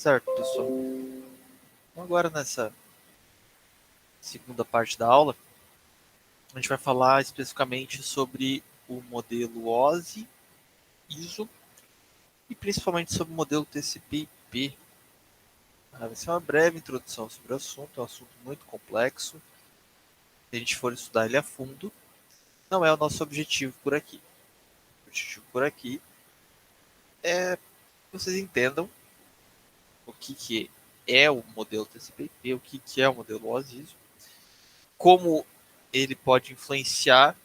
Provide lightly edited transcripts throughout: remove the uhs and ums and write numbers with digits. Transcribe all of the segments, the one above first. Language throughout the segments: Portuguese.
Certo, pessoal. Então, agora nessa segunda parte da aula, a gente vai falar especificamente sobre o modelo OSI, ISO e principalmente sobre o modelo TCP/IP. Vai ser uma breve introdução sobre o assunto, é um assunto muito complexo. Se a gente for estudar ele a fundo, não é o nosso objetivo por aqui. O objetivo por aqui é que vocês entendam o que é o modelo TCP/IP, o que é o modelo OSI-ISO, como ele pode influenciar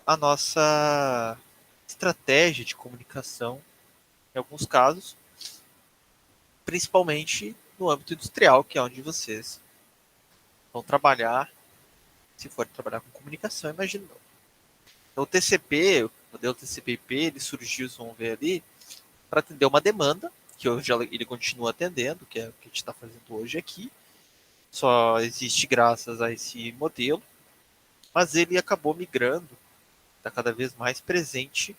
a nossa estratégia de comunicação em alguns casos, principalmente no âmbito industrial, que é onde vocês vão trabalhar, se for trabalhar com comunicação, imagino. Então, o TCP, o modelo TCP/IP, ele surgiu, vocês vão ver ali, para atender uma demanda, que hoje ele continua atendendo, que é o que a gente está fazendo hoje aqui, só existe graças a esse modelo, mas ele acabou migrando, está cada vez mais presente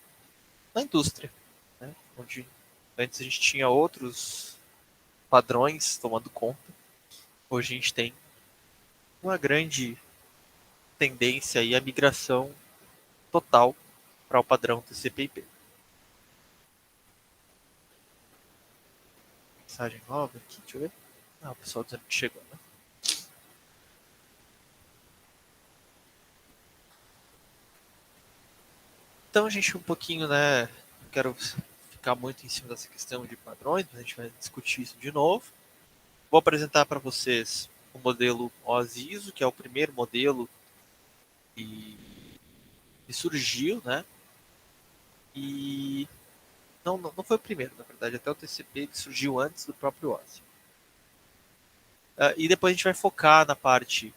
na indústria, né? Onde antes a gente tinha outros padrões tomando conta, hoje a gente tem uma grande tendência aí à migração total para o padrão TCP/IP. Mensagem nova aqui, deixa eu ver. Ah, o pessoal dizendo que chegou, né? Então a gente um pouquinho, né? Não quero ficar muito em cima dessa questão de padrões, mas a gente vai discutir isso de novo. Vou apresentar para vocês o modelo OSI-ISO, que é o primeiro modelo que surgiu, né? E não foi o primeiro, na verdade, até o TCP que surgiu antes do próprio OSI. E depois a gente vai focar na parte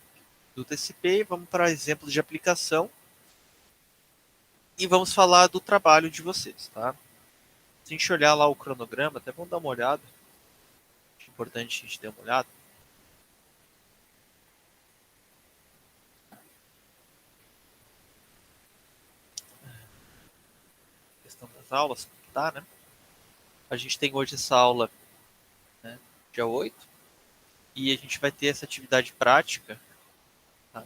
do TCP, vamos para exemplos de aplicação e vamos falar do trabalho de vocês, tá? Se a gente olhar lá o cronograma, até vamos dar uma olhada. É importante a gente dar uma olhada. A questão das aulas, como tá, né? A gente tem hoje essa aula, né, dia 8, e a gente vai ter essa atividade prática, tá,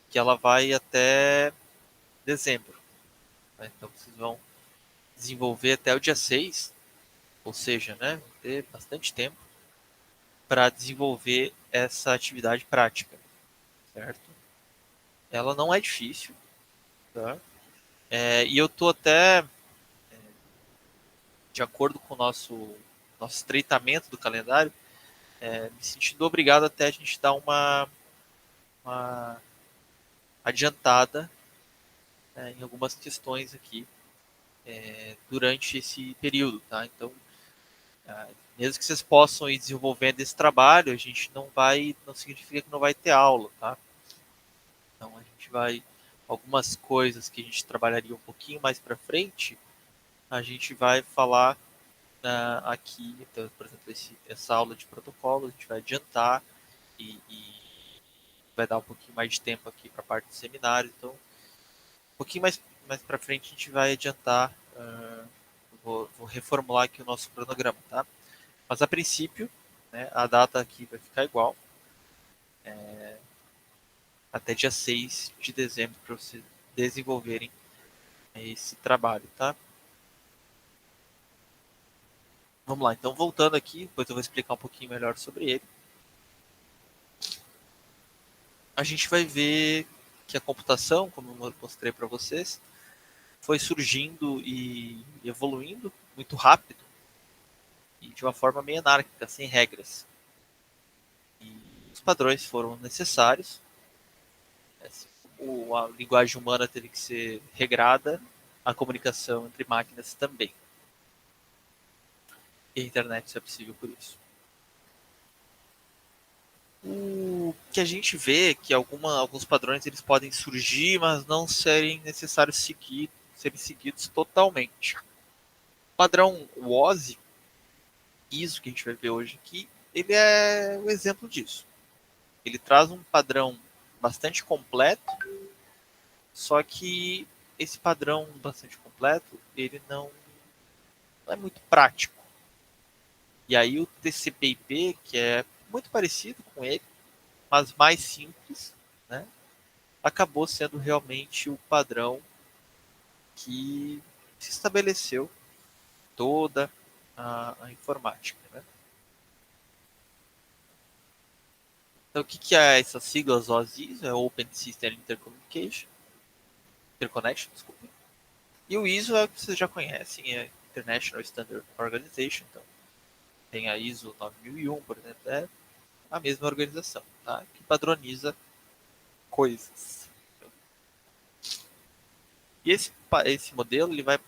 que ela vai até dezembro. Tá? Então vocês vão desenvolver até o dia 6, ou seja, né, ter bastante tempo para desenvolver essa atividade prática, certo? Ela não é difícil, tá? E eu estou até, de acordo com o nosso estreitamento do calendário, me sentindo obrigado até a gente dar uma adiantada, em algumas questões aqui durante esse período, tá? Então, mesmo que vocês possam ir desenvolvendo esse trabalho, a gente não significa que não vai ter aula, tá? Então, a gente vai, algumas coisas que a gente trabalharia um pouquinho mais para frente, a gente vai falar aqui, então, por exemplo, essa aula de protocolo, a gente vai adiantar e vai dar um pouquinho mais de tempo aqui para a parte do seminário, então, um pouquinho mais para frente a gente vai adiantar, vou reformular aqui o nosso cronograma, tá? Mas a princípio, né, a data aqui vai ficar igual, até dia 6 de dezembro para vocês desenvolverem esse trabalho, tá? Vamos lá, então voltando aqui, depois eu vou explicar um pouquinho melhor sobre ele. A gente vai ver que a computação, como eu mostrei para vocês, foi surgindo e evoluindo muito rápido e de uma forma meio anárquica, sem regras. E os padrões foram necessários. A linguagem humana teve que ser regrada, a comunicação entre máquinas também. E a internet só é possível por isso. O que a gente vê é que alguns padrões eles podem surgir, mas não serem necessários serem seguidos totalmente. O padrão WOSI, ISO que a gente vai ver hoje aqui, ele é um exemplo disso. Ele traz um padrão bastante completo, só que esse padrão bastante completo, ele não é muito prático. E aí o TCP/IP, que é muito parecido com ele, mas mais simples, né, acabou sendo realmente o padrão que se estabeleceu toda a informática. Né? Então, o que é essas siglas OSI? É Open System Interconnection, desculpa. E o ISO é o que vocês já conhecem, é International Standard Organization. Então, tem a ISO 9001, por exemplo, é a mesma organização, tá? Que padroniza coisas. E esse modelo ele vai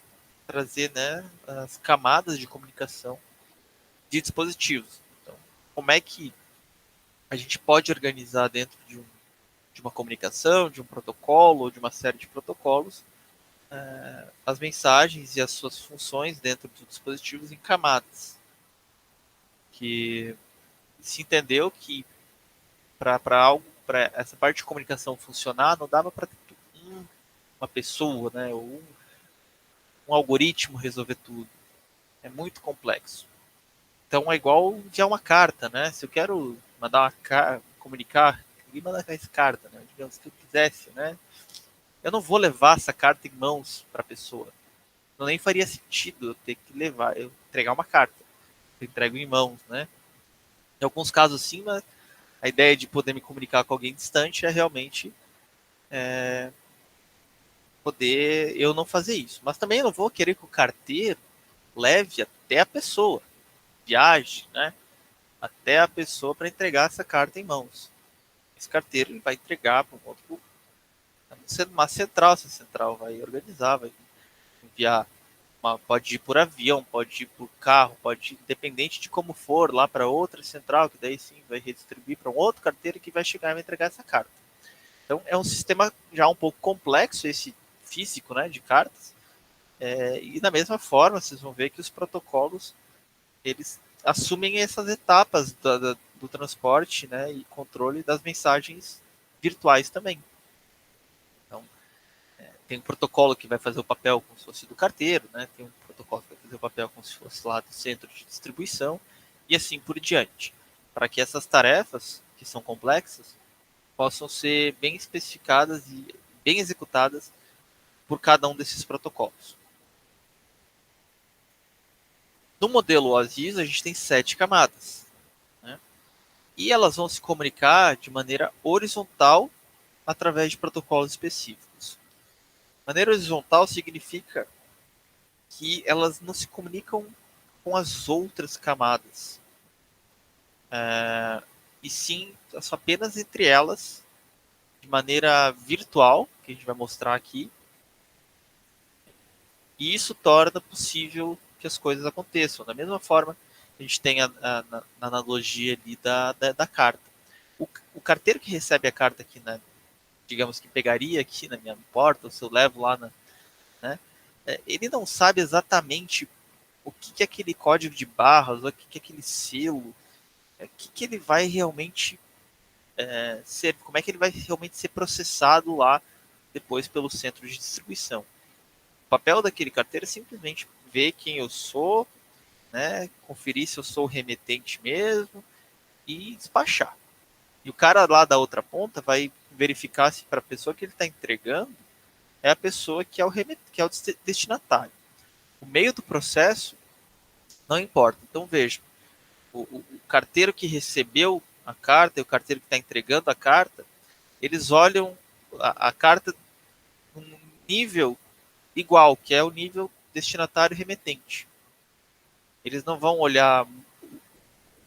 trazer, né, as camadas de comunicação de dispositivos. Então, como é que a gente pode organizar dentro de uma comunicação, de um protocolo, de uma série de protocolos, as mensagens e as suas funções dentro dos dispositivos em camadas. Que se entendeu que para essa parte de comunicação funcionar, não dava para uma pessoa, né, ou um algoritmo resolver tudo. É muito complexo. Então é igual enviar uma carta, né? Se eu quero mandar uma comunicar, ninguém manda essa carta, né? Digamos que eu quisesse, né? Eu não vou levar essa carta em mãos para a pessoa. Não nem faria sentido eu ter que levar, eu entregar uma carta. Eu entrego em mãos, né? Em alguns casos sim, mas a ideia de poder me comunicar com alguém distante é realmente poder eu não fazer isso. Mas também eu não vou querer que o carteiro leve até a pessoa, viaje, né? Até a pessoa para entregar essa carta em mãos. Esse carteiro ele vai entregar para um outro, uma central, essa central vai organizar, vai enviar, pode ir por avião, pode ir por carro, pode ir, independente de como for, lá para outra central, que daí sim vai redistribuir para um outro carteiro que vai chegar e vai entregar essa carta. Então é um sistema já um pouco complexo, esse físico, né, de cartas, e da mesma forma vocês vão ver que os protocolos eles assumem essas etapas do transporte, né, e controle das mensagens virtuais também. Então, tem um protocolo que vai fazer o papel como se fosse do carteiro, né, tem um protocolo que vai fazer o papel como se fosse lá do centro de distribuição, e assim por diante, para que essas tarefas, que são complexas, possam ser bem especificadas e bem executadas por cada um desses protocolos. No modelo OSIS, a gente tem 7 camadas. Né? E elas vão se comunicar de maneira horizontal através de protocolos específicos. Maneira horizontal significa que elas não se comunicam com as outras camadas, e sim apenas entre elas, de maneira virtual, que a gente vai mostrar aqui, e isso torna possível que as coisas aconteçam. Da mesma forma que a gente tem na analogia ali da carta. O carteiro que recebe a carta aqui, digamos que pegaria aqui na minha porta, ou se eu levo lá, né, ele não sabe exatamente o que é aquele código de barras, o que é aquele selo, o que ele vai realmente ser, como é que ele vai realmente ser processado lá depois pelo centro de distribuição. O papel daquele carteiro é simplesmente ver quem eu sou, né, conferir se eu sou o remetente mesmo e despachar. E o cara lá da outra ponta vai verificar se para a pessoa que ele está entregando é a pessoa que é que é o destinatário. O meio do processo não importa. Então veja, o carteiro que recebeu a carta e o carteiro que está entregando a carta, eles olham a carta num nível igual, que é o nível destinatário remetente. Eles não vão olhar o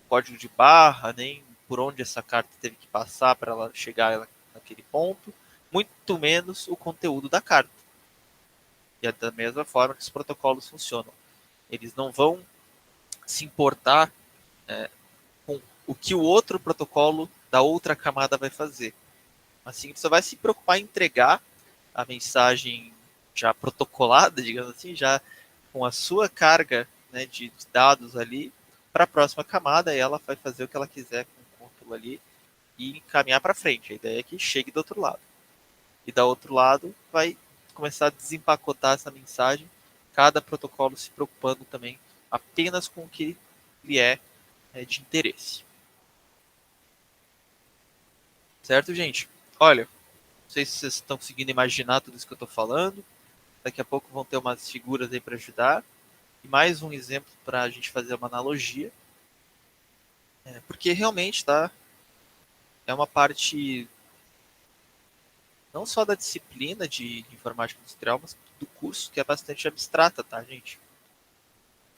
código de barra, nem por onde essa carta teve que passar para ela chegar naquele ponto, muito menos o conteúdo da carta. E é da mesma forma que os protocolos funcionam. Eles não vão se importar com o que o outro protocolo da outra camada vai fazer. Assim, você vai se preocupar em entregar a mensagem já protocolada, digamos assim, já com a sua carga, né, de dados ali para a próxima camada, e ela vai fazer o que ela quiser com aquilo ali e encaminhar para frente. A ideia é que chegue do outro lado. E do outro lado vai começar a desempacotar essa mensagem, cada protocolo se preocupando também apenas com o que ele é de interesse. Certo, gente? Olha, não sei se vocês estão conseguindo imaginar tudo isso que eu estou falando. Daqui a pouco vão ter umas figuras aí para ajudar. E mais um exemplo para a gente fazer uma analogia. Porque realmente, tá? É uma parte não só da disciplina de informática industrial, mas do curso, que é bastante abstrata, tá, gente?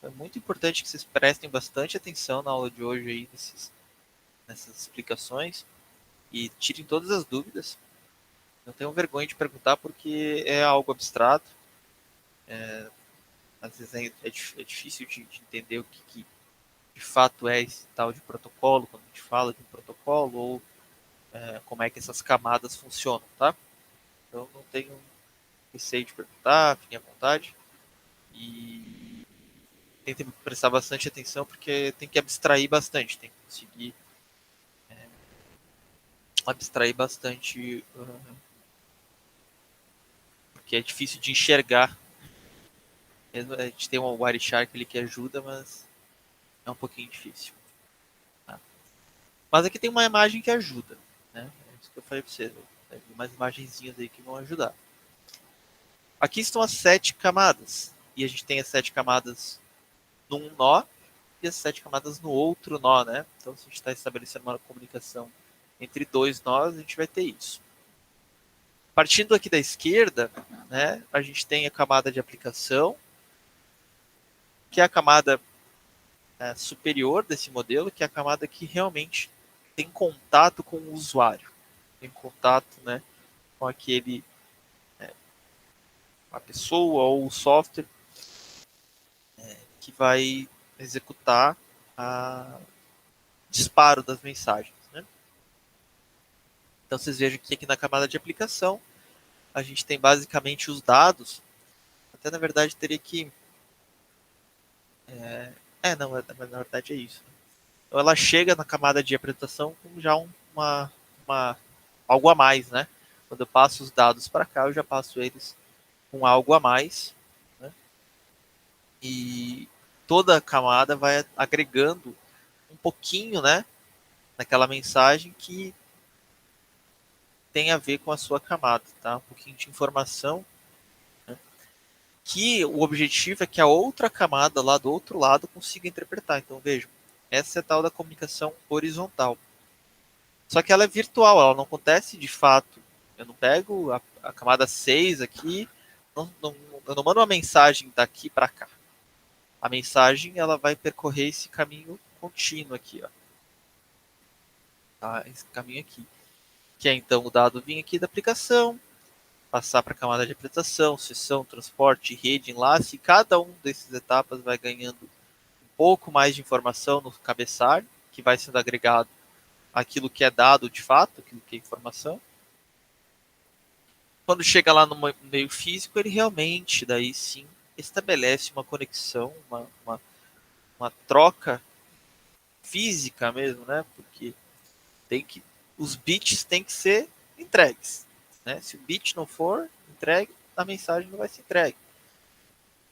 É muito importante que vocês prestem bastante atenção na aula de hoje aí, nessas explicações, e tirem todas as dúvidas. Não tenham vergonha de perguntar, porque é algo abstrato. Às vezes é difícil de entender o que de fato é esse tal de protocolo, quando a gente fala de um protocolo, ou como é que essas camadas funcionam, tá? Então não tenho receio de perguntar, fiquem à vontade. E tentem prestar bastante atenção, porque tem que abstrair bastante, tem que conseguir abstrair bastante, porque é difícil de enxergar. A gente tem um Wireshark ali que ajuda, mas é um pouquinho difícil. Tá? Mas aqui tem uma imagem que ajuda, né? É isso que eu falei para vocês. Tem umas imagenzinhas aí que vão ajudar. Aqui estão as 7 camadas. E a gente tem as 7 camadas num nó e as 7 camadas no outro nó, né? Então, se a gente está estabelecendo uma comunicação entre 2 nós, a gente vai ter isso. Partindo aqui da esquerda, né, a gente tem a camada de aplicação, que é a camada superior desse modelo, que é a camada que realmente tem contato com o usuário, tem contato, né, com a pessoa ou o software que vai executar o disparo das mensagens. Né? Então vocês vejam que aqui na camada de aplicação a gente tem basicamente os dados. Até na verdade teria que. Não, na verdade é isso. Então ela chega na camada de apresentação com já uma algo a mais, né? Quando eu passo os dados para cá, eu já passo eles com algo a mais, né? E toda a camada vai agregando um pouquinho, né, naquela mensagem que tem a ver com a sua camada, tá? Um pouquinho de informação, né? Que o objetivo é que a outra camada lá do outro lado consiga interpretar. Então vejam, essa é a tal da comunicação horizontal. Só que ela é virtual, ela não acontece de fato. Eu não pego a camada 6 aqui, eu não mando uma mensagem daqui para cá. A mensagem ela vai percorrer esse caminho contínuo aqui, ó. Tá? Esse caminho aqui. Que é então o dado vir aqui da aplicação, passar para a camada de apresentação, sessão, transporte, rede, enlace, e cada um dessas etapas vai ganhando um pouco mais de informação no cabeçalho, que vai sendo agregado aquilo que é dado de fato, aquilo que é informação. Quando chega lá no meio físico, ele realmente, daí sim, estabelece uma conexão, uma troca física mesmo, né? Porque os bits têm que ser entregues. Né? Se o bit não for entregue, a mensagem não vai ser entregue.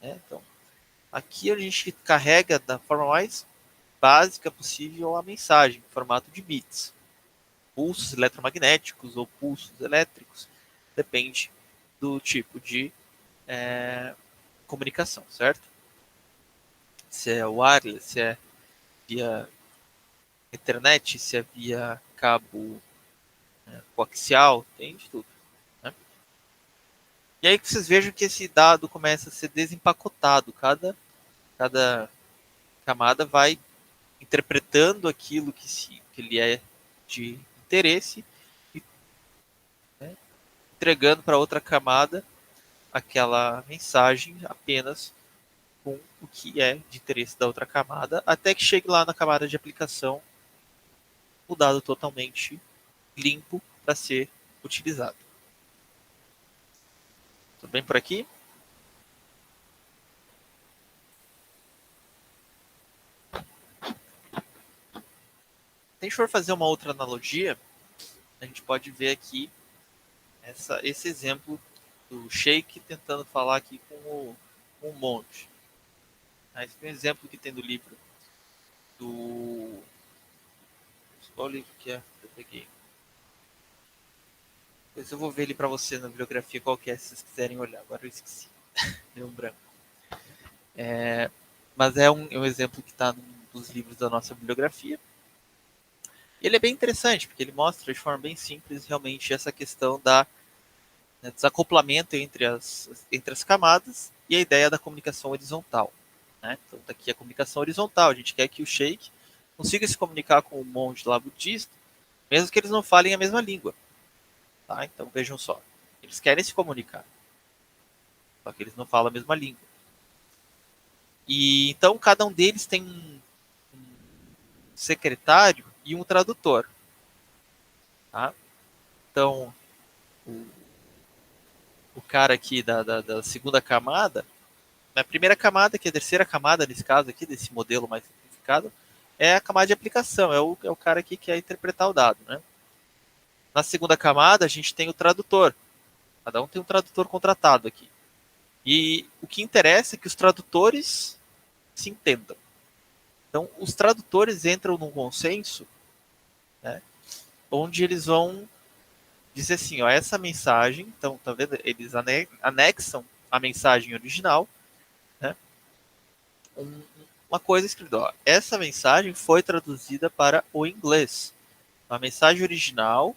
Né? Então, aqui a gente carrega da forma mais básica possível a mensagem, em formato de bits. Pulsos eletromagnéticos ou pulsos elétricos, depende do tipo de comunicação, certo? Se é wireless, se é via internet, se é via cabo coaxial, tem de tudo. Né? E aí que vocês vejam que esse dado começa a ser desempacotado. Cada camada vai interpretando aquilo que ele é de interesse e, né, entregando para outra camada aquela mensagem apenas com o que é de interesse da outra camada, até que chegue lá na camada de aplicação o dado totalmente limpo para ser utilizado. Tudo bem por aqui? Se a gente for fazer uma outra analogia, a gente pode ver aqui esse exemplo do Sheik tentando falar aqui com o monge. Esse é um exemplo que tem do livro do... Qual livro que é? Eu peguei. Depois eu vou ver ele para você na bibliografia qual que é, se vocês quiserem olhar. Agora eu esqueci. Deu um branco. Mas é um exemplo que está num dos livros da nossa bibliografia. Ele é bem interessante, porque ele mostra de forma bem simples realmente essa questão desacoplamento entre as camadas e a ideia da comunicação horizontal. Né? Então, tá aqui a comunicação horizontal. A gente quer que o sheik consiga se comunicar com o monge lá budista, mesmo que eles não falem a mesma língua. Tá? Então, vejam só. Eles querem se comunicar, só que eles não falam a mesma língua. E então, cada um deles tem um secretário e um tradutor. Tá? Então, o cara aqui da segunda camada, na primeira camada, que é a terceira camada nesse caso aqui, desse modelo mais simplificado, é a camada de aplicação, é o cara aqui que quer interpretar o dado. Né? Na segunda camada, a gente tem o tradutor. Cada um tem um tradutor contratado aqui. E o que interessa é que os tradutores se entendam. Então, os tradutores entram num consenso, né, onde eles vão dizer assim, ó, essa mensagem, então, tá vendo? Eles anexam a mensagem original, né, uma coisa escrita, ó, essa mensagem foi traduzida para o inglês. A mensagem original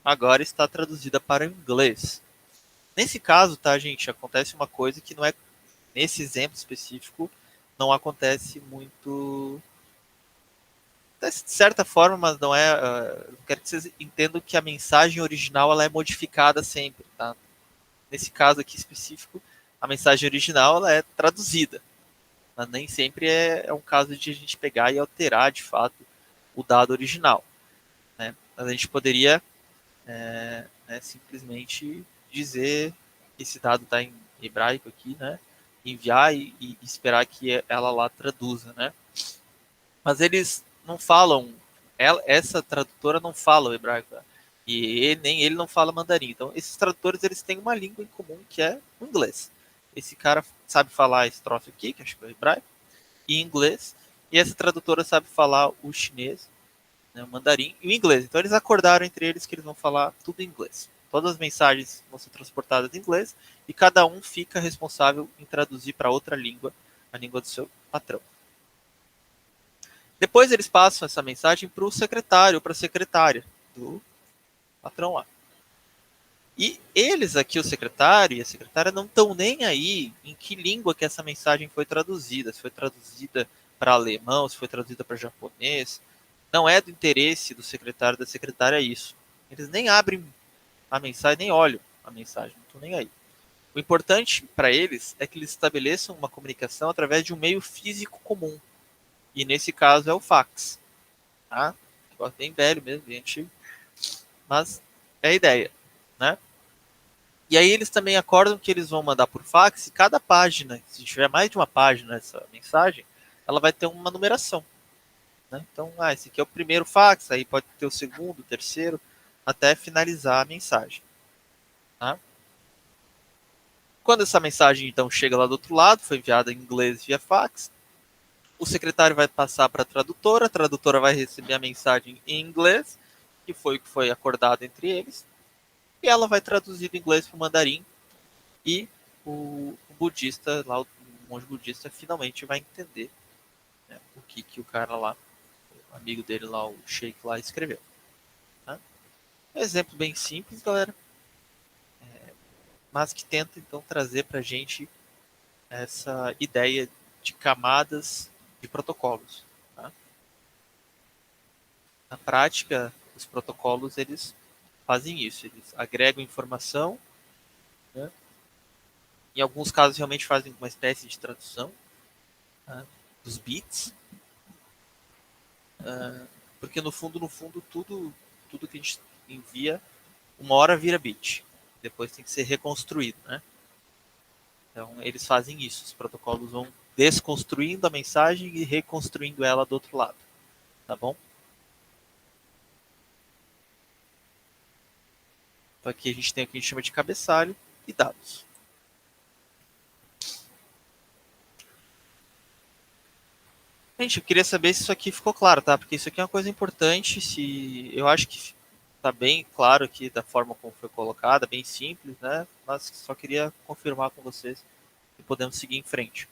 agora está traduzida para o inglês. Nesse caso, tá, gente, acontece uma coisa que não é, nesse exemplo específico, não acontece muito, de certa forma, mas não é, quero que vocês entendam que a mensagem original ela é modificada sempre, tá? Nesse caso aqui específico, a mensagem original ela é traduzida, mas nem sempre é um caso de a gente pegar e alterar de fato o dado original, né? Mas a gente poderia simplesmente dizer que esse dado está em hebraico aqui, né? Enviar e esperar que ela lá traduza, né? Mas eles não falam, essa tradutora não fala o hebraico, tá? E nem ele não fala mandarim. Então, esses tradutores eles têm uma língua em comum que é o inglês. Esse cara sabe falar esse troço aqui, que acho que é o hebraico, e inglês. E essa tradutora sabe falar o chinês, né, o mandarim e o inglês. Então, eles acordaram entre eles que eles vão falar tudo em inglês. Todas as mensagens vão ser transportadas em inglês e cada um fica responsável em traduzir para outra língua, a língua do seu patrão. Depois eles passam essa mensagem para o secretário, para a secretária do patrão lá. E eles aqui, o secretário e a secretária, não estão nem aí em que língua que essa mensagem foi traduzida. Se foi traduzida para alemão, se foi traduzida para japonês. Não é do interesse do secretário e da secretária isso. Eles nem abrem a mensagem, nem olham a mensagem, não estão nem aí. O importante para eles é que eles estabeleçam uma comunicação através de um meio físico comum. E nesse caso é o fax. Tá? Negócio bem velho mesmo, bem antigo. Mas é a ideia, né? E aí eles também acordam que eles vão mandar por fax e cada página, se tiver mais de uma página nessa mensagem, ela vai ter uma numeração. Né? Então, esse aqui é o primeiro fax, aí pode ter o segundo, o terceiro, até finalizar a mensagem. Tá? Quando essa mensagem então chega lá do outro lado, foi enviada em inglês via fax, o secretário vai passar para a tradutora vai receber a mensagem em inglês, que foi o que foi acordado entre eles, e ela vai traduzir do inglês para o mandarim, e o budista, lá, o monge budista, finalmente vai entender, né, o que o cara lá, o amigo dele lá, o sheik lá, escreveu. Tá? Um exemplo bem simples, galera, mas que tenta então trazer para a gente essa ideia de camadas de protocolos. Tá? Na prática, os protocolos eles fazem isso, eles agregam informação, né? Em alguns casos realmente fazem uma espécie de tradução, né, dos bits, porque no fundo tudo que a gente envia uma hora vira bit, depois tem que ser reconstruído, né? Então eles fazem isso, os protocolos vão desconstruindo a mensagem e reconstruindo ela do outro lado, tá bom? Então aqui a gente tem o que a gente chama de cabeçalho e dados. Gente, eu queria saber se isso aqui ficou claro, tá? Porque isso aqui é uma coisa importante. Se eu acho que tá bem claro aqui da forma como foi colocada, bem simples, né? Mas só queria confirmar com vocês que podemos seguir em frente.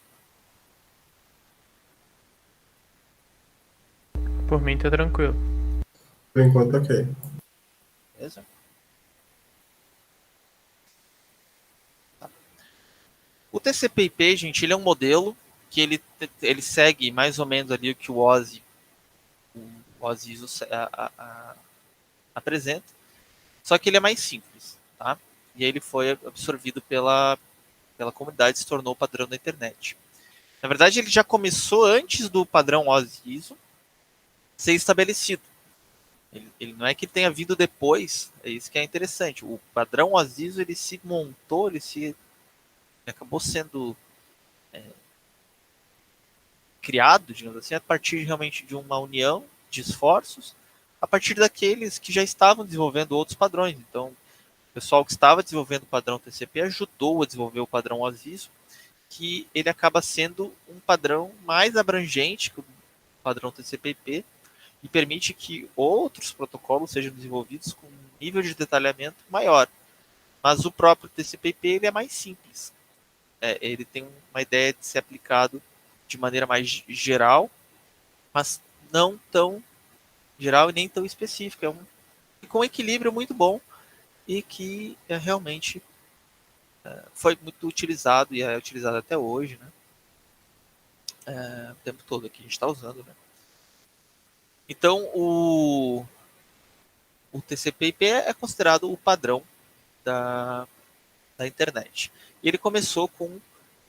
Por mim tá tranquilo. Por enquanto, ok. Beleza? O TCP/IP, gente, ele é um modelo que ele segue mais ou menos ali o que o OSI ISO apresenta, só que ele é mais simples, tá? E aí ele foi absorvido pela comunidade e se tornou o padrão da internet. Na verdade, ele já começou antes do padrão OSI ISO ser estabelecido. Ele não é que tenha vindo depois, é isso que é interessante. O padrão OSI ISO ele se montou, ele acabou sendo criado, digamos assim, a partir realmente de uma união de esforços, a partir daqueles que já estavam desenvolvendo outros padrões. Então, o pessoal que estava desenvolvendo o padrão TCP ajudou a desenvolver o padrão OSISO, que ele acaba sendo um padrão mais abrangente que o padrão TCP/IP e permite que outros protocolos sejam desenvolvidos com um nível de detalhamento maior. Mas o próprio TCP/IP ele é mais simples. Ele tem uma ideia de ser aplicado de maneira mais geral, mas não tão geral e nem tão específica. Com um equilíbrio muito bom e que realmente foi muito utilizado e é utilizado até hoje, né? O tempo todo que a gente está usando, né? Então, o TCP/IP é considerado o padrão da, da internet. E ele começou com,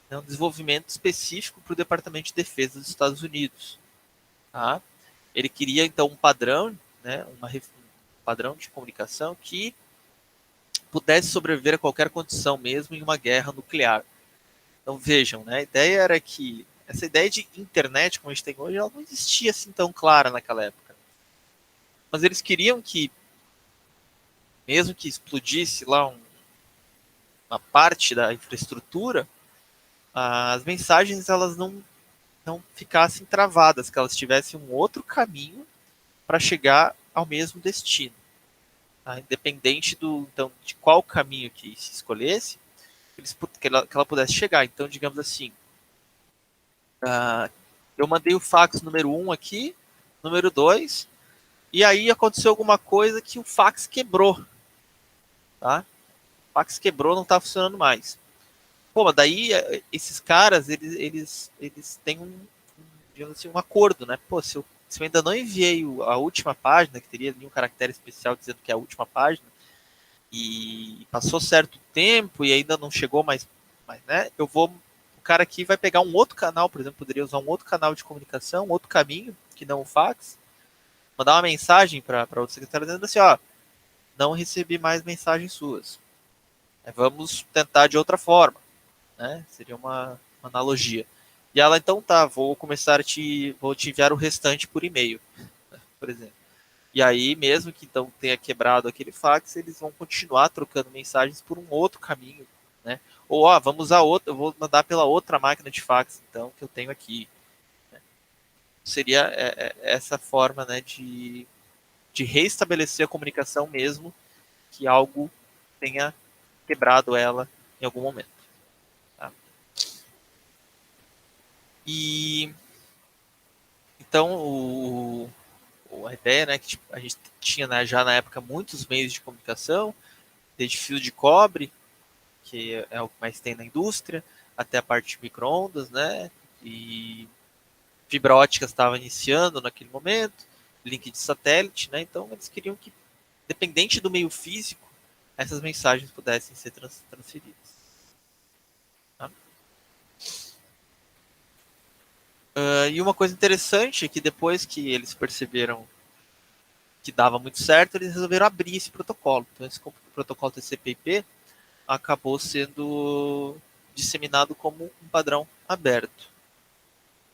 né, um desenvolvimento específico para o Departamento de Defesa dos Estados Unidos. Tá? Ele queria, então, um padrão, né, um padrão de comunicação que pudesse sobreviver a qualquer condição, mesmo em uma guerra nuclear. Então vejam, né, a ideia era que essa ideia de internet como a gente tem hoje, ela não existia assim tão clara naquela época. Mas eles queriam que, mesmo que explodisse lá uma parte da infraestrutura, as mensagens elas não ficassem travadas, que elas tivessem um outro caminho para chegar ao mesmo destino. Tá? Independente então, de qual caminho que se escolhesse, que ela pudesse chegar. Então, digamos assim, eu mandei o fax número 1 aqui, número 2, e aí aconteceu alguma coisa que o fax quebrou. Tá? O fax quebrou, não está funcionando mais. Pô, mas daí esses caras, eles têm digamos assim, um acordo, né? Pô, se eu ainda não enviei a última página, que teria ali um caractere especial dizendo que é a última página, e passou certo tempo e ainda não chegou mais, né? O cara aqui vai pegar um outro canal, por exemplo, poderia usar um outro canal de comunicação, um outro caminho, que não o fax, mandar uma mensagem para outro secretário dizendo assim, ó, não recebi mais mensagens suas. Vamos tentar de outra forma, né? Seria uma analogia. E ela, então tá, vou te enviar o restante por e-mail, né, por exemplo. E aí, mesmo que então tenha quebrado aquele fax, eles vão continuar trocando mensagens por um outro caminho, né? Ou, ó, vamos usar outro, eu vou mandar pela outra máquina de fax, então, que eu tenho aqui. Né? Seria essa forma, né, de reestabelecer a comunicação mesmo que algo tenha quebrado ela em algum momento. Tá? E então a ideia, né, que tipo, a gente tinha, né, já na época muitos meios de comunicação, desde fio de cobre, que é o que mais tem na indústria, até a parte de micro-ondas, né? E fibra ótica estava iniciando naquele momento, link de satélite, né? Então eles queriam que, dependente do meio físico, essas mensagens pudessem ser transferidas. Tá? E uma coisa interessante é que depois que eles perceberam que dava muito certo, eles resolveram abrir esse protocolo. Então esse protocolo TCP/IP acabou sendo disseminado como um padrão aberto.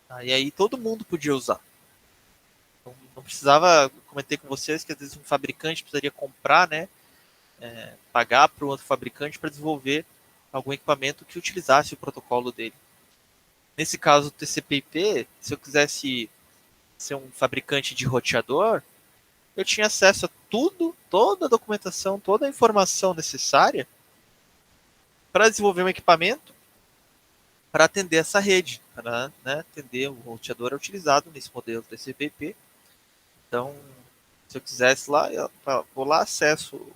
Tá? E aí todo mundo podia usar. Não precisava comentar com vocês que às vezes um fabricante precisaria comprar, né, pagar para um outro fabricante para desenvolver algum equipamento que utilizasse o protocolo dele. Nesse caso, o TCP/IP, se eu quisesse ser um fabricante de roteador, eu tinha acesso a tudo, toda a documentação, toda a informação necessária para desenvolver um equipamento para atender essa rede, para, né, atender o roteador utilizado nesse modelo TCP/IP. Então, se eu quisesse lá, eu vou lá, acesso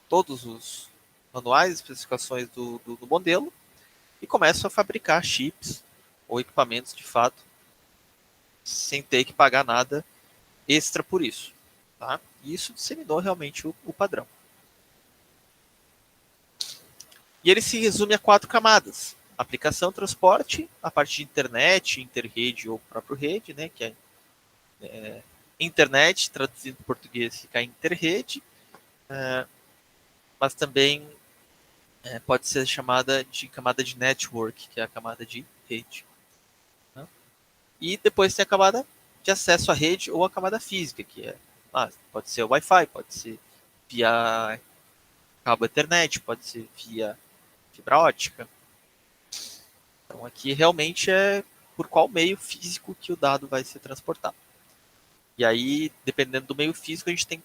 todos os manuais, especificações do modelo e começo a fabricar chips ou equipamentos de fato, sem ter que pagar nada extra por isso. Tá? E isso disseminou realmente o padrão. E ele se resume a 4 camadas: aplicação, transporte, a parte de internet, interrede ou próprio rede, né, que é internet, traduzindo em português fica interrede, mas também pode ser chamada de camada de network, que é a camada de rede. Né? E depois tem a camada de acesso à rede ou a camada física, que pode ser o Wi-Fi, pode ser via cabo Ethernet, pode ser via fibra ótica. Então aqui realmente é por qual meio físico que o dado vai ser transportado. E aí, dependendo do meio físico, a gente tem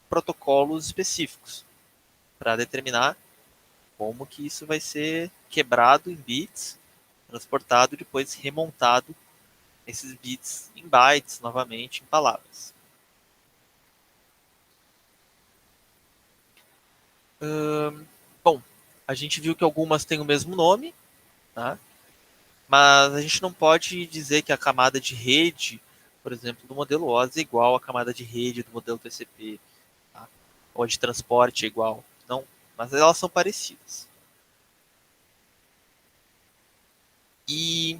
protocolos específicos para determinar como que isso vai ser quebrado em bits, transportado e depois remontado esses bits em bytes, novamente, em palavras. Bom, a gente viu que algumas têm o mesmo nome, tá? Mas a gente não pode dizer que a camada de rede, por exemplo, do modelo OSI é igual à camada de rede do modelo TCP, tá? Ou de transporte é igual. Não, mas elas são parecidas. E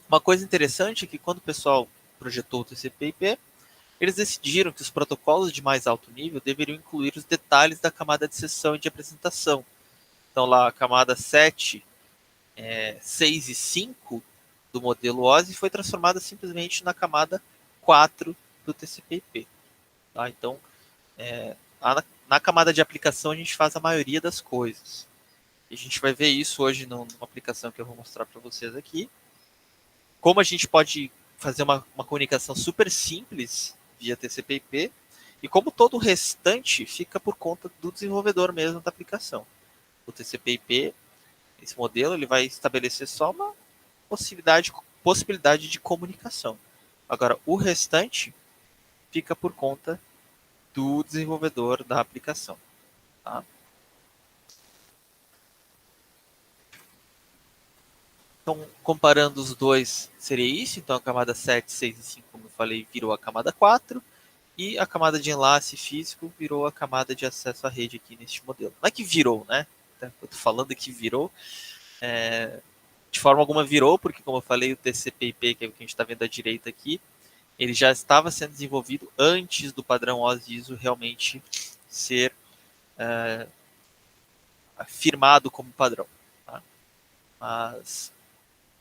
uma coisa interessante é que quando o pessoal projetou o TCP/IP, eles decidiram que os protocolos de mais alto nível deveriam incluir os detalhes da camada de sessão e de apresentação. Então lá a camada 7, 6 e 5 do modelo OSI foi transformada simplesmente na camada 4 do TCP/IP. Tá? Então, na camada de aplicação a gente faz a maioria das coisas. E a gente vai ver isso hoje numa aplicação que eu vou mostrar para vocês aqui. Como a gente pode fazer uma comunicação super simples via TCP/IP e como todo o restante fica por conta do desenvolvedor mesmo da aplicação. O TCP/IP, esse modelo, ele vai estabelecer só uma possibilidade de comunicação. Agora, o restante fica por conta do desenvolvedor da aplicação. Tá? Então, comparando os dois, seria isso. Então, a camada 7, 6 e 5, como eu falei, virou a camada 4. E a camada de enlace físico virou a camada de acesso à rede aqui neste modelo. Não é que virou, né? Eu estou falando que virou. De forma alguma virou, porque, como eu falei, o TCP/IP, que é o que a gente está vendo à direita aqui, ele já estava sendo desenvolvido antes do padrão OSI-ISO realmente ser firmado como padrão. Tá? Mas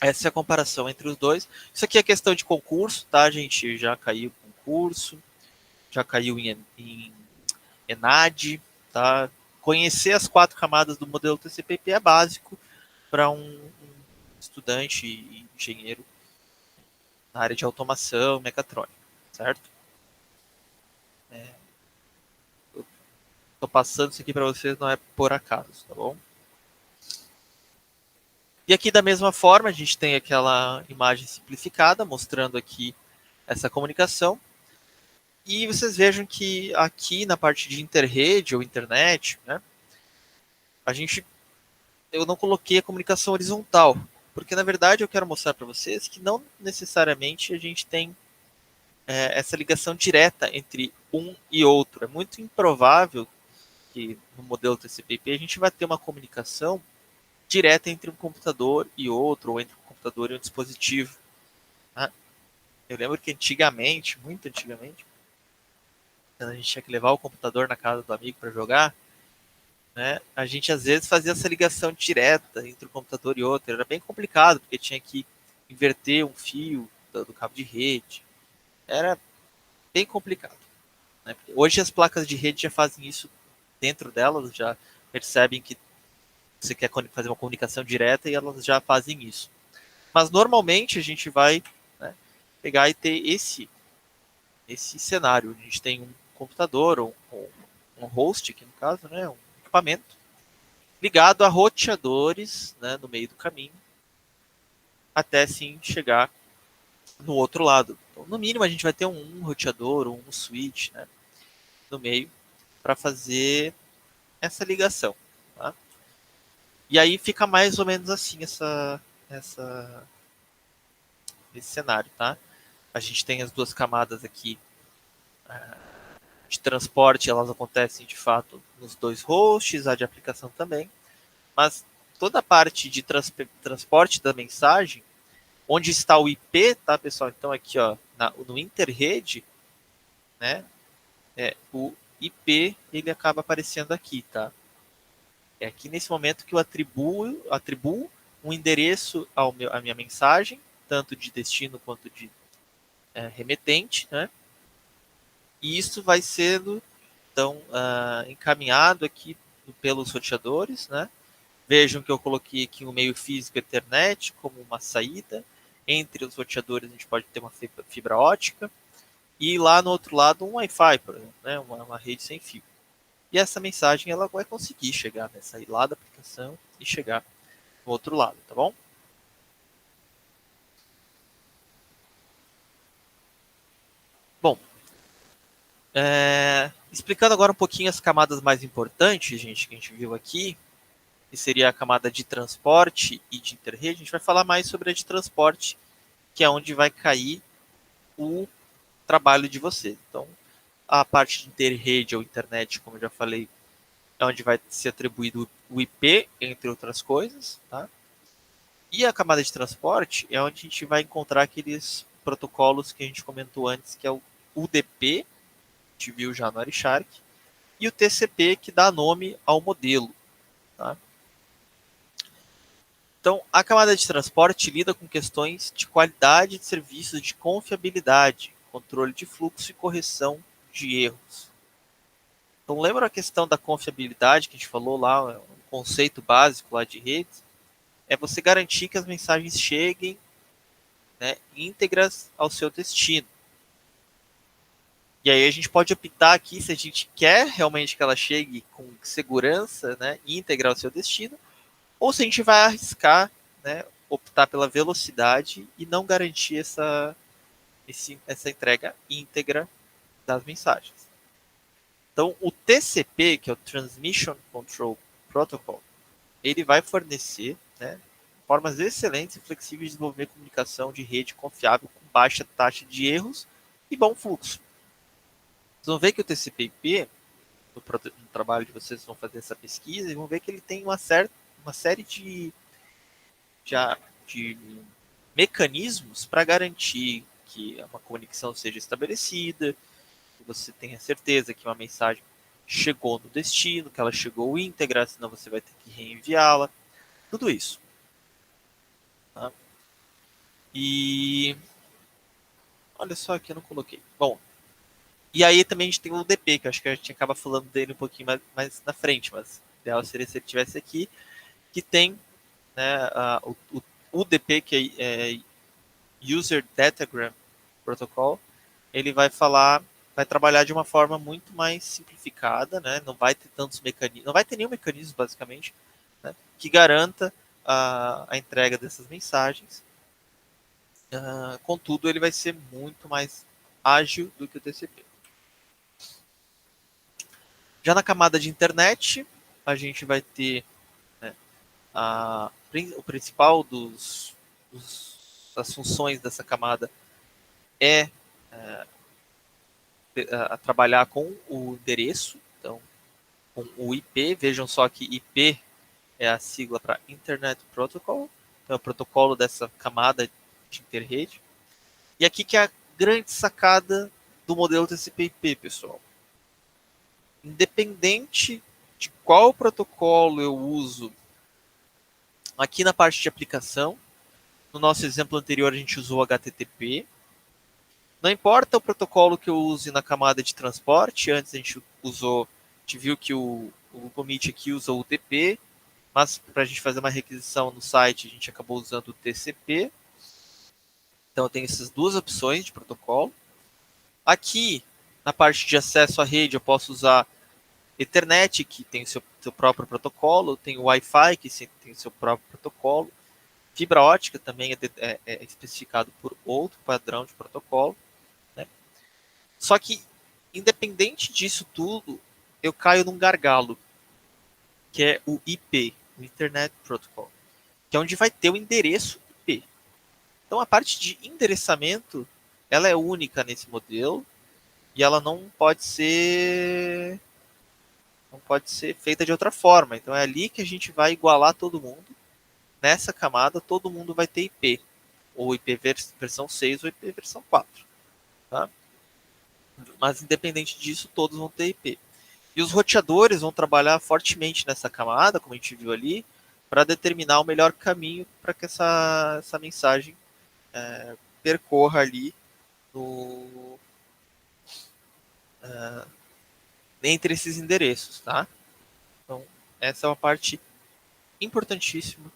essa é a comparação entre os dois. Isso aqui é questão de concurso, tá, gente? Já caiu concurso, já caiu em ENAD, tá? Conhecer as 4 camadas do modelo TCP/IP é básico para um estudante e engenheiro na área de automação mecatrônica, certo? Estou passando isso aqui para vocês, não é por acaso, tá bom? E aqui da mesma forma, a gente tem aquela imagem simplificada, mostrando aqui essa comunicação. E vocês vejam que aqui na parte de interrede ou internet, né, eu não coloquei a comunicação horizontal, porque na verdade eu quero mostrar para vocês que não necessariamente a gente tem essa ligação direta entre um e outro. É muito improvável que no modelo TCP/IP a gente vai ter uma comunicação direta entre um computador e outro, ou entre um computador e um dispositivo. Tá? Eu lembro que antigamente, muito antigamente, quando a gente tinha que levar o computador na casa do amigo para jogar, né, a gente às vezes fazia essa ligação direta entre um computador e outro. Era bem complicado, porque tinha que inverter um fio do cabo de rede. Era bem complicado. Né? Hoje as placas de rede já fazem isso dentro delas, já percebem que você quer fazer uma comunicação direta e elas já fazem isso. Mas normalmente a gente vai, né, pegar e ter esse cenário. A gente tem um computador ou um host, aqui no caso, né, um equipamento, ligado a roteadores, né, no meio do caminho, até sim chegar no outro lado. Então, no mínimo, a gente vai ter um roteador ou um switch, né, no meio para fazer essa ligação. Tá? E aí fica mais ou menos assim esse cenário. Tá? A gente tem as duas camadas aqui de transporte, elas acontecem de fato nos dois hosts, a de aplicação também, mas toda a parte de transporte da mensagem, onde está o IP, tá, pessoal? Então aqui, ó, no interrede, né, o IP ele acaba aparecendo aqui, tá? É aqui nesse momento que eu atribuo um endereço à minha mensagem, tanto de destino quanto de remetente, né? E isso vai sendo então encaminhado aqui pelos roteadores, né? Vejam que eu coloquei aqui um meio físico Ethernet como uma saída. Entre os roteadores a gente pode ter uma fibra ótica e lá no outro lado um Wi-Fi, por exemplo, né? uma rede sem fio. E essa mensagem ela vai conseguir chegar, né? Sair lá da aplicação e chegar no outro lado, tá bom? Bom, explicando agora um pouquinho as camadas mais importantes, gente, que a gente viu aqui, que seria a camada de transporte e de interrede, a gente vai falar mais sobre a de transporte, que é onde vai cair o trabalho de vocês. Então, a parte de interrede ou internet, como eu já falei, é onde vai ser atribuído o IP, entre outras coisas, tá? E a camada de transporte é onde a gente vai encontrar aqueles protocolos que a gente comentou antes, que é o UDP, a gente viu já no Wireshark, e o TCP, que dá nome ao modelo. Tá? Então, a camada de transporte lida com questões de qualidade de serviços, de confiabilidade, controle de fluxo e correção de erros. Então, lembra a questão da confiabilidade que a gente falou lá, um conceito básico lá de redes? É você garantir que as mensagens cheguem, né, íntegras ao seu destino. E aí a gente pode optar aqui se a gente quer realmente que ela chegue com segurança, né, íntegra ao seu destino, ou se a gente vai arriscar, né, optar pela velocidade e não garantir essa entrega íntegra das mensagens. Então, o TCP, que é o Transmission Control Protocol, ele vai fornecer, né, formas excelentes e flexíveis de desenvolver comunicação de rede confiável com baixa taxa de erros e bom fluxo. Vocês vão ver que o TCP/IP, no trabalho de vocês vão fazer essa pesquisa, e vão ver que ele tem uma série de, de mecanismos para garantir que uma comunicação seja estabelecida, que você tenha certeza que uma mensagem chegou no destino, que ela chegou íntegra, senão você vai ter que reenviá-la, tudo isso. Tá? E olha só aqui, eu não coloquei. Bom, e aí também a gente tem o UDP, que eu acho que a gente acaba falando dele um pouquinho mais na frente, mas o ideal seria se ele estivesse aqui, que tem, né, o UDP, que é User Datagram Protocol, ele vai trabalhar de uma forma muito mais simplificada, né? Não vai ter tantos mecanismos, não vai ter nenhum mecanismo basicamente, né, que garanta a entrega dessas mensagens. Contudo, ele vai ser muito mais ágil do que o TCP. Já na camada de internet, a gente vai ter, né, o principal das funções dessa camada é, trabalhar com o endereço, então com o IP. Vejam só que IP é a sigla para Internet Protocol, então é o protocolo dessa camada de interrede. E aqui que é a grande sacada do modelo TCP/IP, pessoal. Independente de qual protocolo eu uso aqui na parte de aplicação, no nosso exemplo anterior a gente usou HTTP. Não importa o protocolo que eu use na camada de transporte, antes a gente viu que o commit aqui usa o UDP, mas para a gente fazer uma requisição no site a gente acabou usando o TCP. Então, eu tenho essas duas opções de protocolo. Aqui, na parte de acesso à rede, eu posso usar Ethernet, que tem o seu próprio protocolo, tem o Wi-Fi, que tem o seu próprio protocolo. Fibra ótica também é especificado por outro padrão de protocolo. Né? Só que, independente disso tudo, eu caio num gargalo, que é o IP, o Internet Protocol, que é onde vai ter o endereço IP. Então, a parte de endereçamento, ela é única nesse modelo e ela não pode ser feita de outra forma. Então, é ali que a gente vai igualar todo mundo. Nessa camada, todo mundo vai ter IP, ou IP versão 6 ou IP versão 4. Tá? Mas, independente disso, todos vão ter IP. E os roteadores vão trabalhar fortemente nessa camada, como a gente viu ali, para determinar o melhor caminho para que essa mensagem percorra ali no, entre esses endereços. Tá? Então, essa é uma parte importantíssima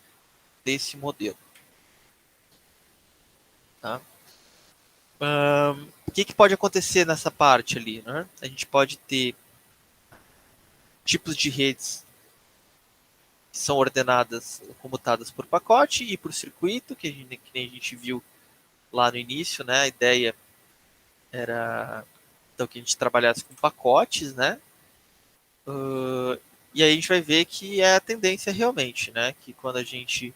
desse modelo. Tá? O que pode acontecer nessa parte ali? Né? A gente pode ter tipos de redes que são ordenadas, comutadas por pacote e por circuito, que nem a gente viu lá no início, né? A ideia era então, que a gente trabalhasse com pacotes, né? E aí a gente vai ver que é a tendência realmente, né? Que quando a gente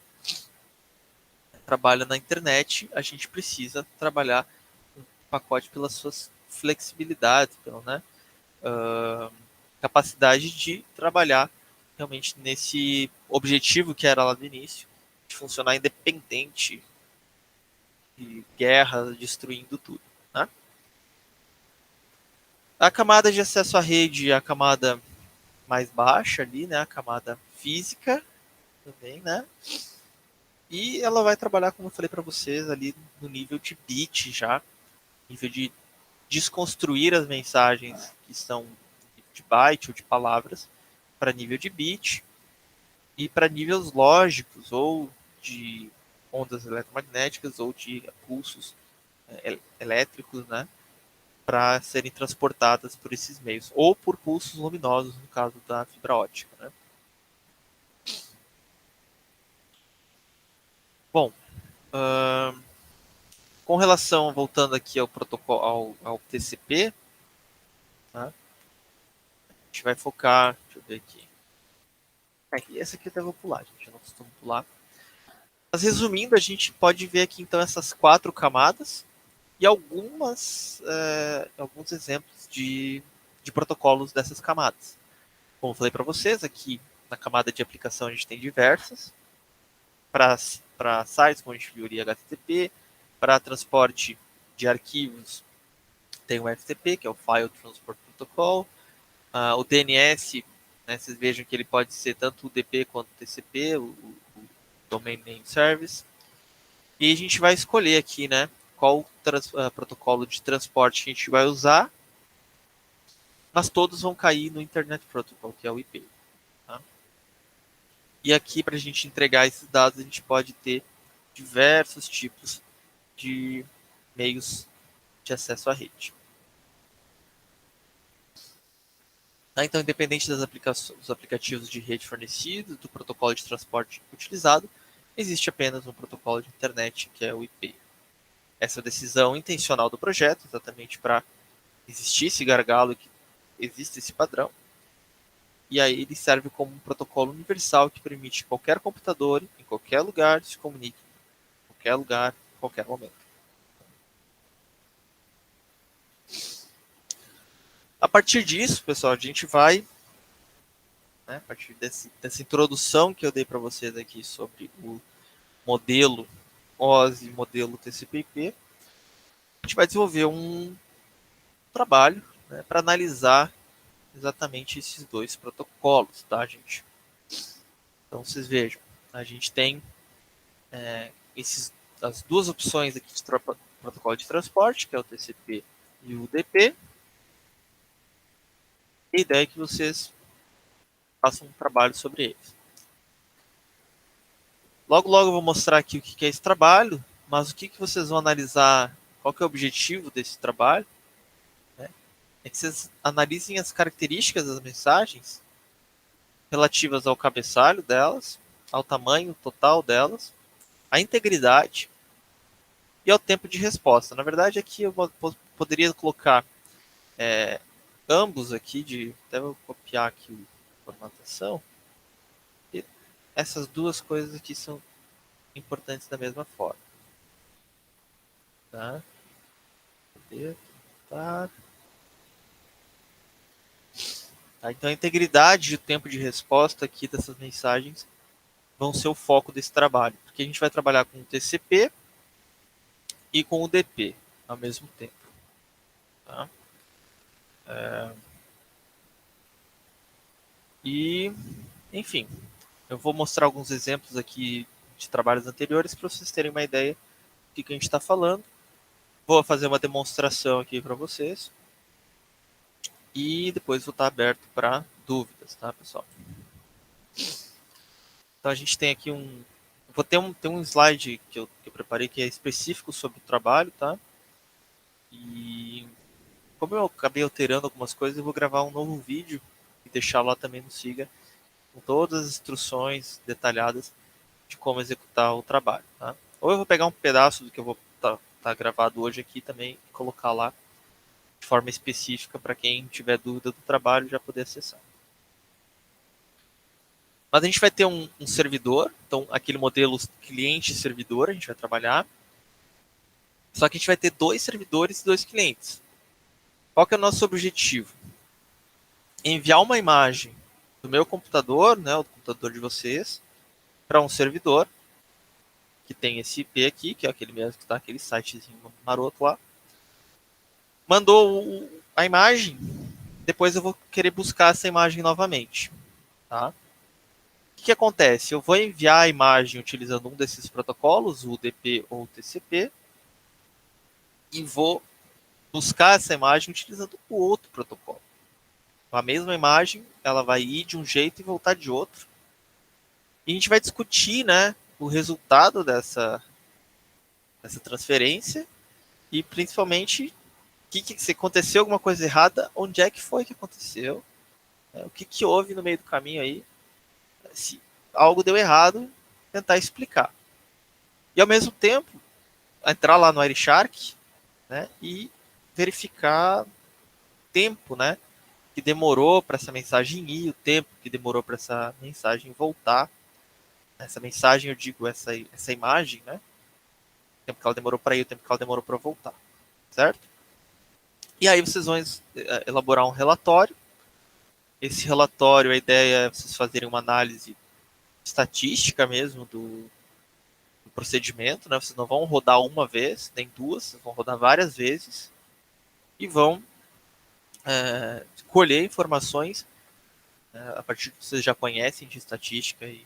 trabalha na internet, a gente precisa trabalhar com pacote pelas suas flexibilidades, pela, né? Capacidade de trabalhar realmente nesse objetivo que era lá do início, de funcionar independente de guerra, destruindo tudo. Né? A camada de acesso à rede é a camada mais baixa ali, né? A camada física também, né? E ela vai trabalhar, como eu falei para vocês, ali no nível de bit já, nível de desconstruir as mensagens que são de byte ou de palavras para nível de bit e para níveis lógicos ou de ondas eletromagnéticas ou de pulsos elétricos, né, para serem transportadas por esses meios ou por pulsos luminosos no caso da fibra ótica, né? Bom, com relação voltando aqui ao protocolo ao TCP, tá? A gente vai focar, deixa eu ver aqui. Essa aqui eu até vou pular, gente, eu não costumo pular. Mas resumindo, a gente pode ver aqui então essas 4 camadas e alguns exemplos de protocolos dessas camadas. Como eu falei para vocês, aqui na camada de aplicação a gente tem diversas. Para sites, como a gente viu ali, HTTP. Para transporte de arquivos, tem o FTP, que é o File Transport Protocol. O DNS, né, vocês vejam que ele pode ser tanto o DP quanto o TCP, o Domain Name Service. E a gente vai escolher aqui, né, qual protocolo de transporte que a gente vai usar, mas todos vão cair no Internet Protocol, que é o IP. Tá? E aqui, para a gente entregar esses dados, a gente pode ter diversos tipos de meios de acesso à rede. Tá? Então, independente dos aplicativos de rede fornecidos, do protocolo de transporte utilizado, existe apenas um protocolo de internet, que é o IP. Essa decisão intencional do projeto, exatamente para existir esse gargalo, que existe esse padrão, e aí ele serve como um protocolo universal que permite que qualquer computador, em qualquer lugar, se comunique em qualquer lugar, em qualquer momento. A partir disso, pessoal, a gente vai, né, a partir dessa introdução que eu dei para vocês aqui sobre o modelo OSI e modelo TCP/IP, a gente vai desenvolver um trabalho, né, para analisar exatamente esses dois protocolos, tá, gente? Então, vocês vejam, a gente tem as duas opções aqui de protocolo de transporte, que é o TCP e o UDP. A ideia é que vocês façam um trabalho sobre eles. Logo, logo eu vou mostrar aqui o que é esse trabalho. mas o que vocês vão analisar, qual que é o objetivo desse trabalho, né? É que vocês analisem as características das mensagens relativas ao cabeçalho delas, ao tamanho total delas, à integridade e ao tempo de resposta. Na verdade, aqui eu poderia colocar ambos aqui, até vou copiar aqui a formatação, e essas duas coisas aqui são importantes da mesma forma. Tá? Tá. Tá, então a integridade e o tempo de resposta aqui dessas mensagens vão ser o foco desse trabalho, porque a gente vai trabalhar com o TCP e com o DP ao mesmo tempo. Tá? E, enfim, eu vou mostrar alguns exemplos aqui de trabalhos anteriores para vocês terem uma ideia do que a gente está falando. Vou fazer uma demonstração aqui para vocês e depois vou estar aberto para dúvidas, tá, pessoal? Então a gente tem aqui vou ter um slide que eu preparei que é específico sobre o trabalho, tá? E como eu acabei alterando algumas coisas, eu vou gravar um novo vídeo e deixar lá também no Siga com todas as instruções detalhadas de como executar o trabalho, tá? Ou eu vou pegar um pedaço do que eu vou tá gravado hoje aqui também e colocar lá de forma específica para quem tiver dúvida do trabalho já poder acessar. Mas a gente vai ter um servidor, então aquele modelo cliente-servidor a gente vai trabalhar. Só que a gente vai ter 2 servidores e 2 clientes. Qual que é o nosso objetivo? Enviar uma imagem do meu computador, né, o computador de vocês, para um servidor que tem esse IP aqui, que é aquele mesmo que está aquele sitezinho maroto lá. Mandou a imagem, depois eu vou querer buscar essa imagem novamente. Tá? O que acontece? Eu vou enviar a imagem utilizando um desses protocolos, o UDP ou o TCP, e vou buscar essa imagem utilizando o outro protocolo. A mesma imagem, ela vai ir de um jeito e voltar de outro. E a gente vai discutir, né, o resultado dessa transferência e principalmente se aconteceu alguma coisa errada, onde é que foi que aconteceu, né, o que houve no meio do caminho aí, se algo deu errado, tentar explicar. E ao mesmo tempo, entrar lá no Wireshark, né, e verificar tempo, né, que demorou para essa mensagem ir, o tempo que demorou para essa mensagem voltar. Essa mensagem, eu digo, essa imagem, né? O tempo que ela demorou para ir, o tempo que ela demorou para voltar, certo? E aí vocês vão elaborar um relatório. Esse relatório, a ideia é vocês fazerem uma análise estatística mesmo do procedimento, né? Vocês não vão rodar uma vez, nem duas, vocês vão rodar várias vezes e vão colher informações a partir do que vocês já conhecem de estatística e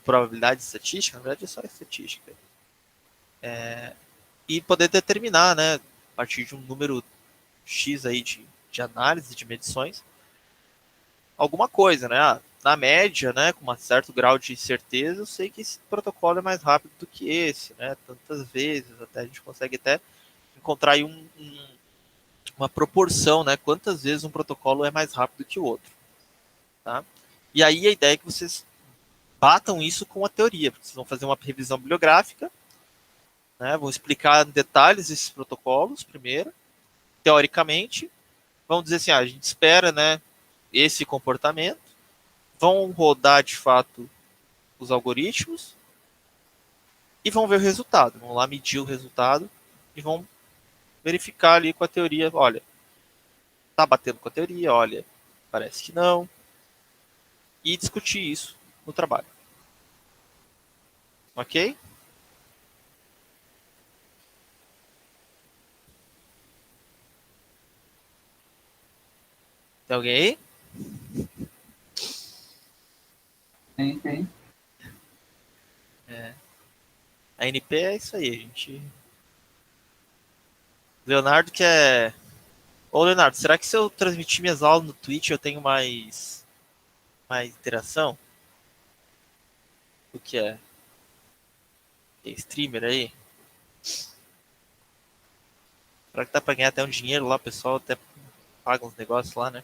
probabilidade estatística, na verdade é só estatística. E poder determinar, né, a partir de um número X aí de análise, de medições, alguma coisa, né? Na média, né, com um certo grau de certeza, eu sei que esse protocolo é mais rápido do que esse, né? Tantas vezes, até a gente consegue até encontrar aí uma proporção, né? Quantas vezes um protocolo é mais rápido que o outro, tá? E aí a ideia é que vocês batam isso com a teoria, porque vocês vão fazer uma revisão bibliográfica, né? Vão explicar em detalhes esses protocolos primeiro, teoricamente, vão dizer assim, a gente espera, né, esse comportamento, vão rodar de fato os algoritmos e vão ver o resultado, vão lá medir o resultado e vão verificar ali com a teoria, olha, tá batendo com a teoria, olha, parece que não, e discutir isso no trabalho. Ok? Tem alguém aí? Tem. A NP é isso aí, a gente... Leonardo quer... Ô, Leonardo, será que se eu transmitir minhas aulas no Twitch eu tenho mais interação? O que é? Tem streamer aí? Será que dá pra ganhar até um dinheiro lá, o pessoal até paga uns negócios lá, né?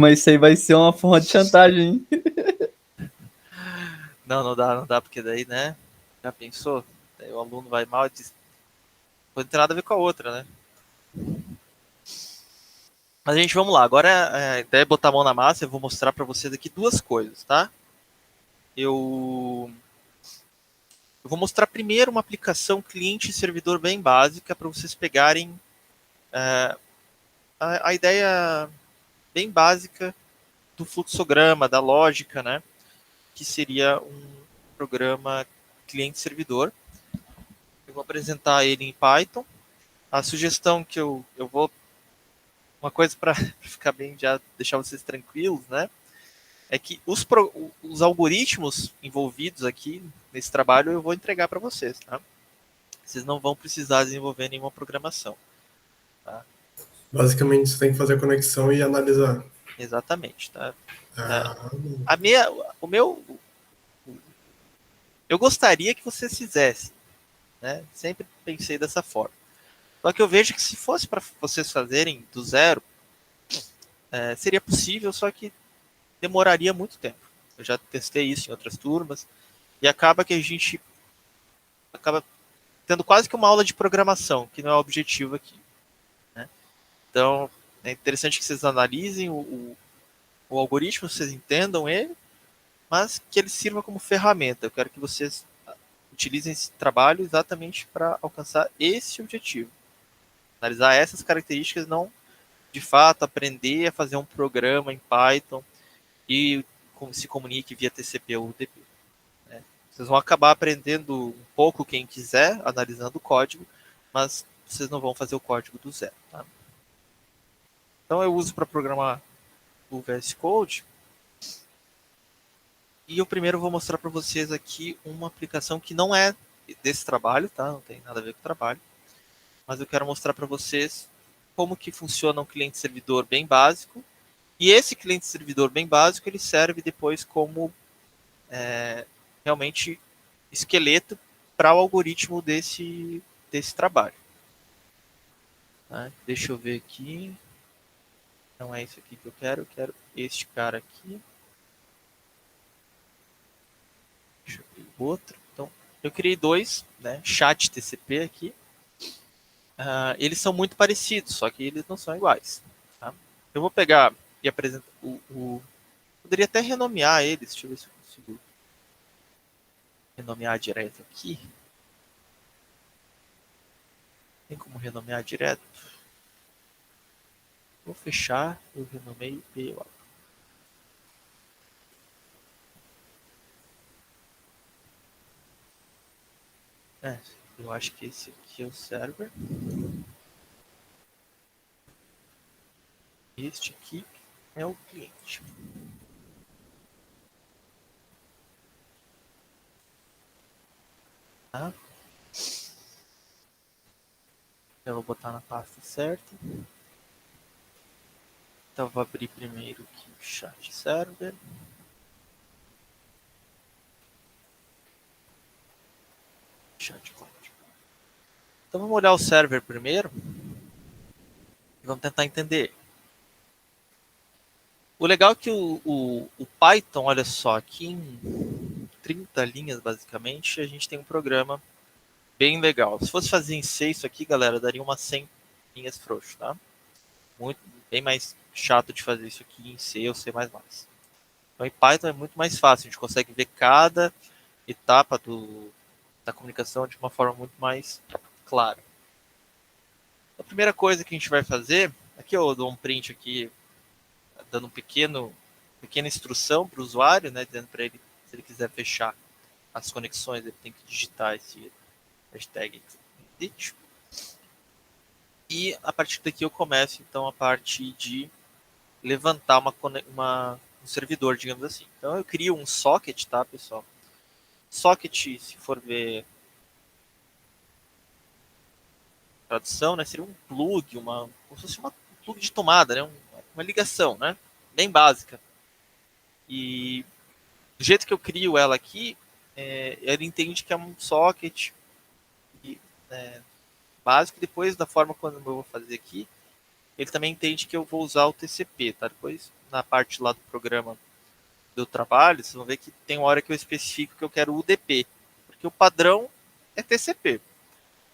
Mas isso aí vai ser uma forma de chantagem, hein? Não, não dá, porque daí, né? Já pensou? Daí o aluno vai mal e diz, pode ter nada a ver com a outra, né? Mas, gente, vamos lá. Agora a ideia é botar a mão na massa. Eu vou mostrar para vocês aqui duas coisas, tá? Eu vou mostrar primeiro uma aplicação cliente e servidor bem básica para vocês pegarem a ideia bem básica do fluxograma, da lógica, né? Que seria um programa cliente-servidor. Eu vou apresentar ele em Python. A sugestão que eu vou... Uma coisa para ficar bem, já deixar vocês tranquilos, né? É que os algoritmos envolvidos aqui nesse trabalho eu vou entregar para vocês, tá? Vocês não vão precisar desenvolver nenhuma programação, tá? Basicamente, você tem que fazer a conexão e analisar. Exatamente, tá? Ah, A minha, o meu, eu gostaria que vocês fizessem, né? Sempre pensei dessa forma. Só que eu vejo que se fosse para vocês fazerem do zero, seria possível, só que demoraria muito tempo. Eu já testei isso em outras turmas e acaba que a gente acaba tendo quase que uma aula de programação, que não é o objetivo aqui, né? Então, é interessante que vocês analisem o algoritmo, vocês entendam ele, mas que ele sirva como ferramenta. Eu quero que vocês utilizem esse trabalho exatamente para alcançar esse objetivo. Analisar essas características, não de fato aprender a fazer um programa em Python e se comunique via TCP ou UDP. Né? Vocês vão acabar aprendendo um pouco quem quiser, analisando o código, mas vocês não vão fazer o código do zero. Tá? Então eu uso para programar o VS Code. E eu primeiro vou mostrar para vocês aqui uma aplicação que não é desse trabalho, tá? Não tem nada a ver com o trabalho. Mas eu quero mostrar para vocês como que funciona um cliente-servidor bem básico. E esse cliente-servidor bem básico, ele serve depois como realmente esqueleto para o algoritmo desse trabalho. Tá? Deixa eu ver aqui. Não é isso aqui que eu quero este cara aqui. Deixa eu ver o outro. Então, eu criei dois, né? Chat TCP aqui. Eles são muito parecidos, só que eles não são iguais. Tá? Eu vou pegar e apresentar poderia até renomear eles. Deixa eu ver se eu consigo renomear direto aqui. Tem como renomear direto? Vou fechar, eu renomeio e eu abro. Eu acho que esse aqui é o server. Este aqui é o cliente. Tá? Eu vou botar na pasta certa. Então, eu vou abrir primeiro aqui o chat server. Chat código. Então, vamos olhar o server primeiro. E vamos tentar entender. O legal é que o Python, olha só, aqui em 30 linhas, basicamente, a gente tem um programa bem legal. Se fosse fazer em C isso aqui, galera, daria umas 100 linhas frouxo, tá? Bem mais chato de fazer isso aqui em C ou C++. Então, em Python é muito mais fácil. A gente consegue ver cada etapa da comunicação de uma forma muito mais clara. A primeira coisa que a gente vai fazer, aqui eu dou um print aqui, dando pequena instrução para o usuário, né, dizendo para ele, se ele quiser fechar as conexões, ele tem que digitar esse hashtag exit. E a partir daqui eu começo, então, a parte de levantar um servidor, digamos assim. Então eu crio um socket, tá, pessoal? Socket, se for ver a tradução, né, seria um plug, como se fosse um plug de tomada, né, uma ligação, né, bem básica. E do jeito que eu crio ela aqui, ele entende que é um socket básico. Depois, da forma como eu vou fazer aqui, ele também entende que eu vou usar o TCP, tá? Depois, na parte lá do programa do trabalho, vocês vão ver que tem uma hora que eu especifico que eu quero UDP, porque o padrão é TCP.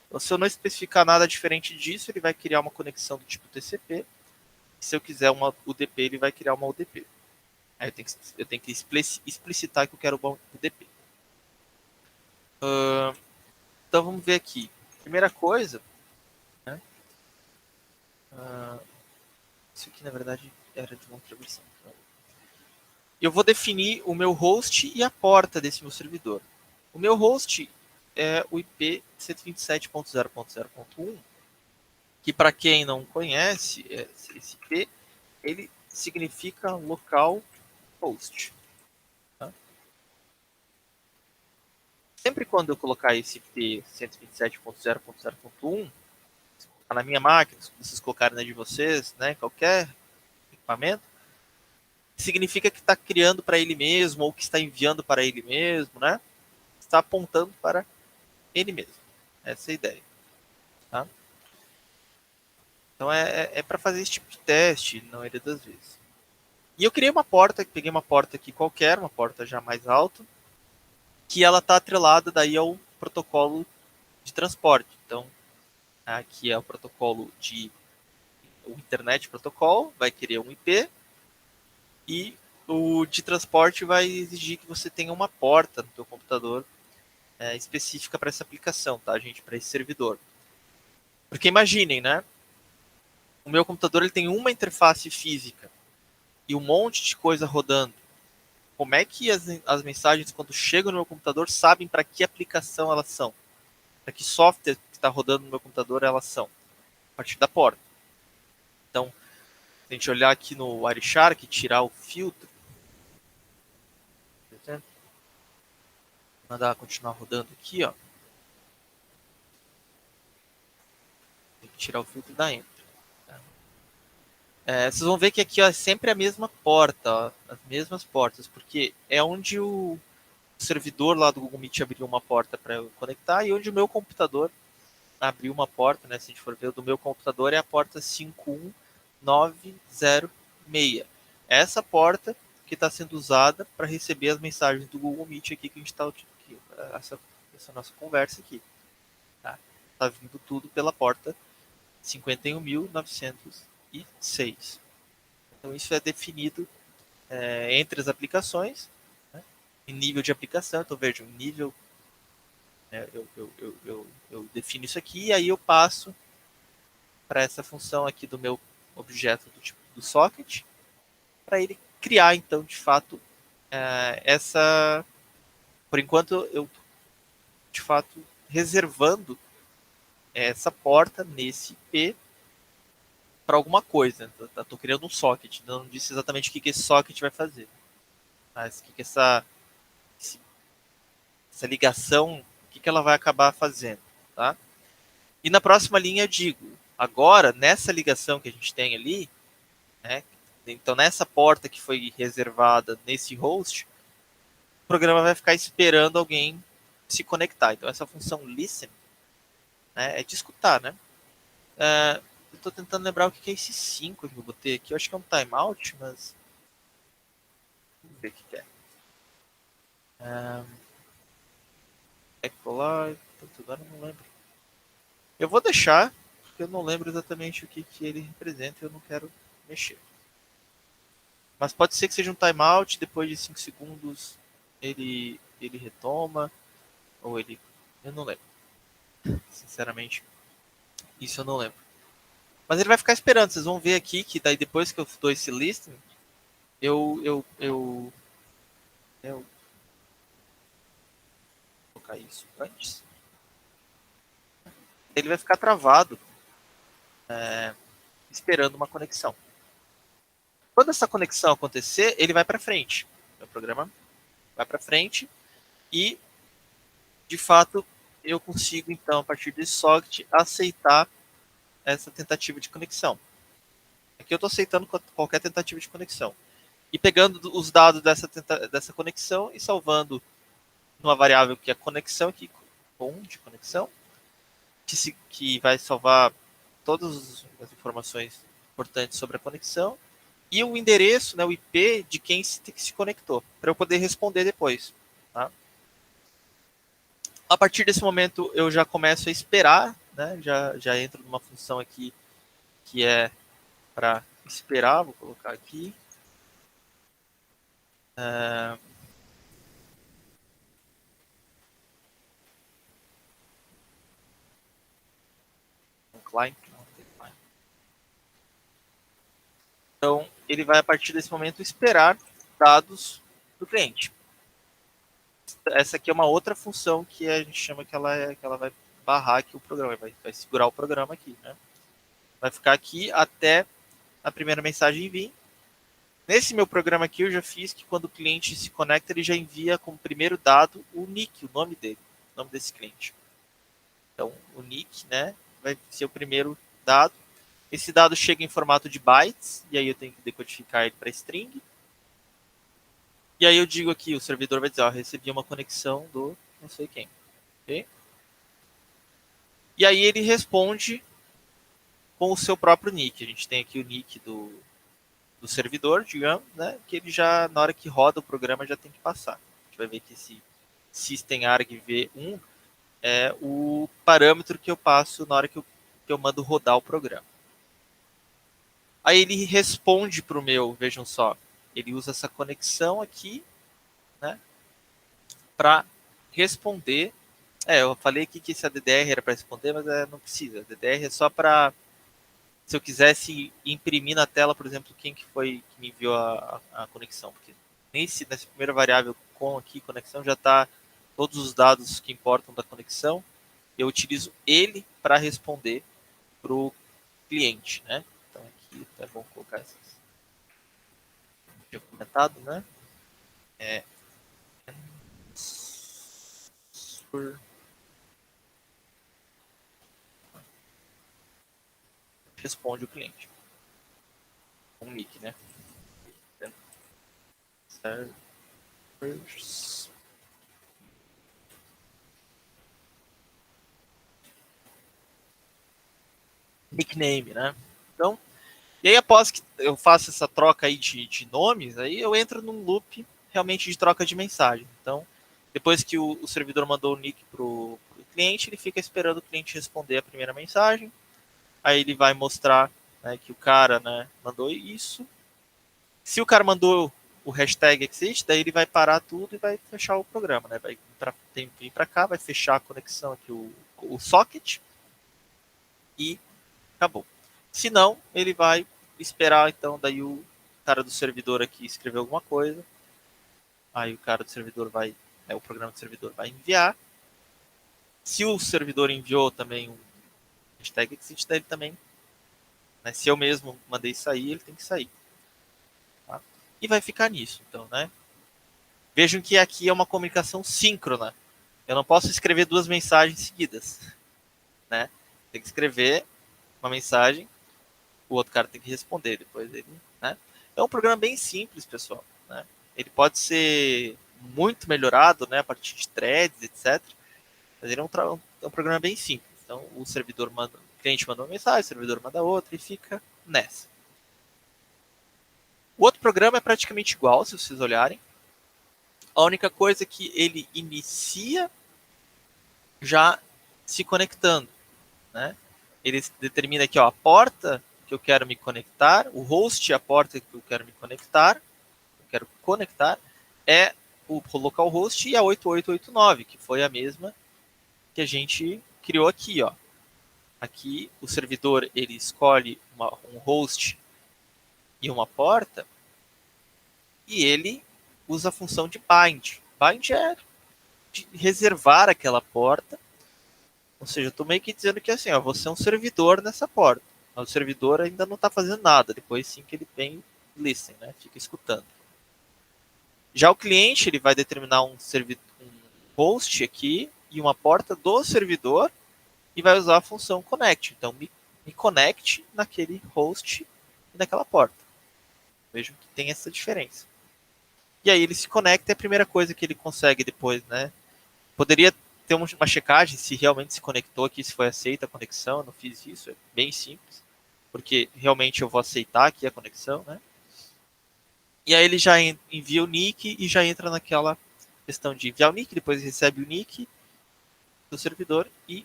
Então, se eu não especificar nada diferente disso, ele vai criar uma conexão do tipo TCP. Se eu quiser uma UDP, ele vai criar uma UDP. Aí eu tenho que explicitar que eu quero uma UDP. Então vamos ver aqui. Primeira coisa, né? Isso aqui na verdade era de uma outra versão. Eu vou definir o meu host e a porta desse meu servidor. O meu host é o IP 127.0.0.1, que para quem não conhece, esse IP, ele significa local host. Tá? Sempre quando eu colocar esse IP 127.0.0.1 na minha máquina, se vocês colocarem na de vocês, né, qualquer equipamento, significa que está criando para ele mesmo ou que está enviando para ele mesmo, né? Está apontando para ele mesmo. Essa é a ideia. Tá? Então é para fazer esse tipo de teste, na maioria das vezes. E eu criei uma porta, peguei uma porta aqui qualquer, uma porta já mais alta, que ela está atrelada daí ao protocolo de transporte. Então, aqui é o protocolo o Internet Protocol, vai querer um IP, e o de transporte vai exigir que você tenha uma porta no seu computador específica para essa aplicação, tá, gente? Para esse servidor. Porque imaginem, né? O meu computador ele tem uma interface física e um monte de coisa rodando. Como é que as mensagens, quando chegam no meu computador, sabem para que aplicação elas são? Para que software que está rodando no meu computador elas são? A partir da porta. Então, se a gente olhar aqui no Wireshark e tirar o filtro, mandar continuar rodando aqui, ó. Tem que tirar o filtro da Enter. Vocês vão ver que aqui ó, é sempre a mesma porta, ó, as mesmas portas, porque é onde o servidor lá do Google Meet abriu uma porta para eu conectar e onde o meu computador abriu uma porta, né? Se a gente for ver, o do meu computador é a porta 51906. Essa porta que está sendo usada para receber as mensagens do Google Meet aqui que a gente está aqui, essa nossa conversa aqui. Tá vindo tudo pela porta 51.906. Então isso é definido entre as aplicações, né, em nível de aplicação. Então veja, um nível, né, eu defino isso aqui e aí eu passo para essa função aqui do meu objeto do tipo do socket, para ele criar então de fato essa, por enquanto eu de fato reservando essa porta nesse IP para alguma coisa. Estou criando um socket, não disse exatamente o que esse socket vai fazer, mas o que essa ligação, o que ela vai acabar fazendo, tá? E na próxima linha eu digo, agora nessa ligação que a gente tem ali, né, então nessa porta que foi reservada nesse host, o programa vai ficar esperando alguém se conectar. Então essa função listen, né, é de escutar, né? Eu estou tentando lembrar o que é esse 5 que eu botei aqui. Eu acho que é um timeout, mas vamos ver o que é. Equalize, agora eu não lembro. Eu vou deixar, porque eu não lembro exatamente o que ele representa e eu não quero mexer. Mas pode ser que seja um timeout, depois de 5 segundos ele retoma, ou ele... Eu não lembro. Sinceramente, isso eu não lembro. Mas ele vai ficar esperando, vocês vão ver aqui que daí depois que eu dou esse listing, eu vou colocar isso antes. Ele vai ficar travado esperando uma conexão. Quando essa conexão acontecer, ele vai para frente. O programa vai para frente e, de fato, eu consigo, então, a partir desse socket, aceitar essa tentativa de conexão. Aqui eu estou aceitando qualquer tentativa de conexão. e pegando os dados dessa conexão e salvando numa variável que é conexão, aqui, com de conexão, que vai salvar todas as informações importantes sobre a conexão, e o endereço, né, o IP de quem se conectou, para eu poder responder depois. Tá? A partir desse momento, eu já começo a esperar, né, já entro numa função aqui que é para esperar, vou colocar aqui. Client. Então, ele vai, a partir desse momento, esperar dados do cliente. Essa aqui é uma outra função que a gente chama que ela vai barrar aqui o programa, vai segurar o programa aqui, né? Vai ficar aqui até a primeira mensagem vir. Nesse meu programa aqui, eu já fiz que quando o cliente se conecta, ele já envia como primeiro dado o nick, o nome dele, o nome desse cliente. Então, o nick, né, vai ser o primeiro dado. Esse dado chega em formato de bytes, e aí eu tenho que decodificar ele para string. E aí eu digo aqui, o servidor vai dizer, ó, recebi uma conexão do não sei quem. Okay? E aí ele responde com o seu próprio nick. A gente tem aqui o nick do servidor, digamos, né, que ele já, na hora que roda o programa, já tem que passar. A gente vai ver que esse system_argv1 é o parâmetro que eu passo na hora que eu mando rodar o programa. Aí ele responde para o meu, vejam só, ele usa essa conexão aqui, né, para responder. Eu falei aqui que esse ADDR era para responder, mas não precisa. A DDR é só para, se eu quisesse imprimir na tela, por exemplo, quem que foi que me enviou a conexão. Porque nessa primeira variável com aqui, conexão, já está todos os dados que importam da conexão. Eu utilizo ele para responder para o cliente, né? Então aqui é bom colocar esses. Já comentado, né? Responde o cliente. Um nick, né? Servers. Nickname, né? Então, e aí após que eu faço essa troca aí de nomes, aí eu entro num loop realmente de troca de mensagem. Então, depois que o servidor mandou o nick pro cliente, ele fica esperando o cliente responder a primeira mensagem. Aí ele vai mostrar, né, que o cara, né, mandou isso. Se o cara mandou o hashtag exist, daí ele vai parar tudo e vai fechar o programa, né? Vai vir para cá, vai fechar a conexão aqui, o socket, e acabou. Se não, ele vai esperar, então, daí o cara do servidor aqui escrever alguma coisa. Aí o cara do servidor vai, o programa do servidor vai enviar. Se o servidor enviou também um hashtag exist, daí ele também, né, se eu mesmo mandei sair, ele tem que sair. Tá? E vai ficar nisso, então, né? Vejam que aqui é uma comunicação síncrona. Eu não posso escrever duas mensagens seguidas, né? Tem que escrever uma mensagem, o outro cara tem que responder depois ele, né? É um programa bem simples, pessoal, né? Ele pode ser muito melhorado, né, a partir de threads, etc. Mas ele é um programa bem simples. Então, o servidor manda, o cliente manda uma mensagem, o servidor manda outra e fica nessa. O outro programa é praticamente igual, se vocês olharem. A única coisa é que ele inicia já se conectando, né? Ele determina aqui, ó, a porta que eu quero me conectar, o host é a porta que eu quero me conectar, é o localhost e a 8889, que foi a mesma que a gente criou aqui, ó. Aqui o servidor ele escolhe um host e uma porta e ele usa a função de bind. Bind é de reservar aquela porta. Ou seja, eu estou meio que dizendo que assim, ó, você é um servidor nessa porta. Mas o servidor ainda não está fazendo nada. Depois sim que ele vem listen, né? Fica escutando. Já o cliente ele vai determinar um host aqui e uma porta do servidor e vai usar a função connect. Então me connect naquele host e naquela porta. Vejam que tem essa diferença. E aí ele se conecta e a primeira coisa que ele consegue depois, né? Poderia ter uma checagem se realmente se conectou aqui, se foi aceita a conexão. Eu não fiz isso, é bem simples. Porque realmente eu vou aceitar aqui a conexão, né? E aí ele já envia o nick e já entra naquela questão de enviar o nick, depois recebe o nick do servidor e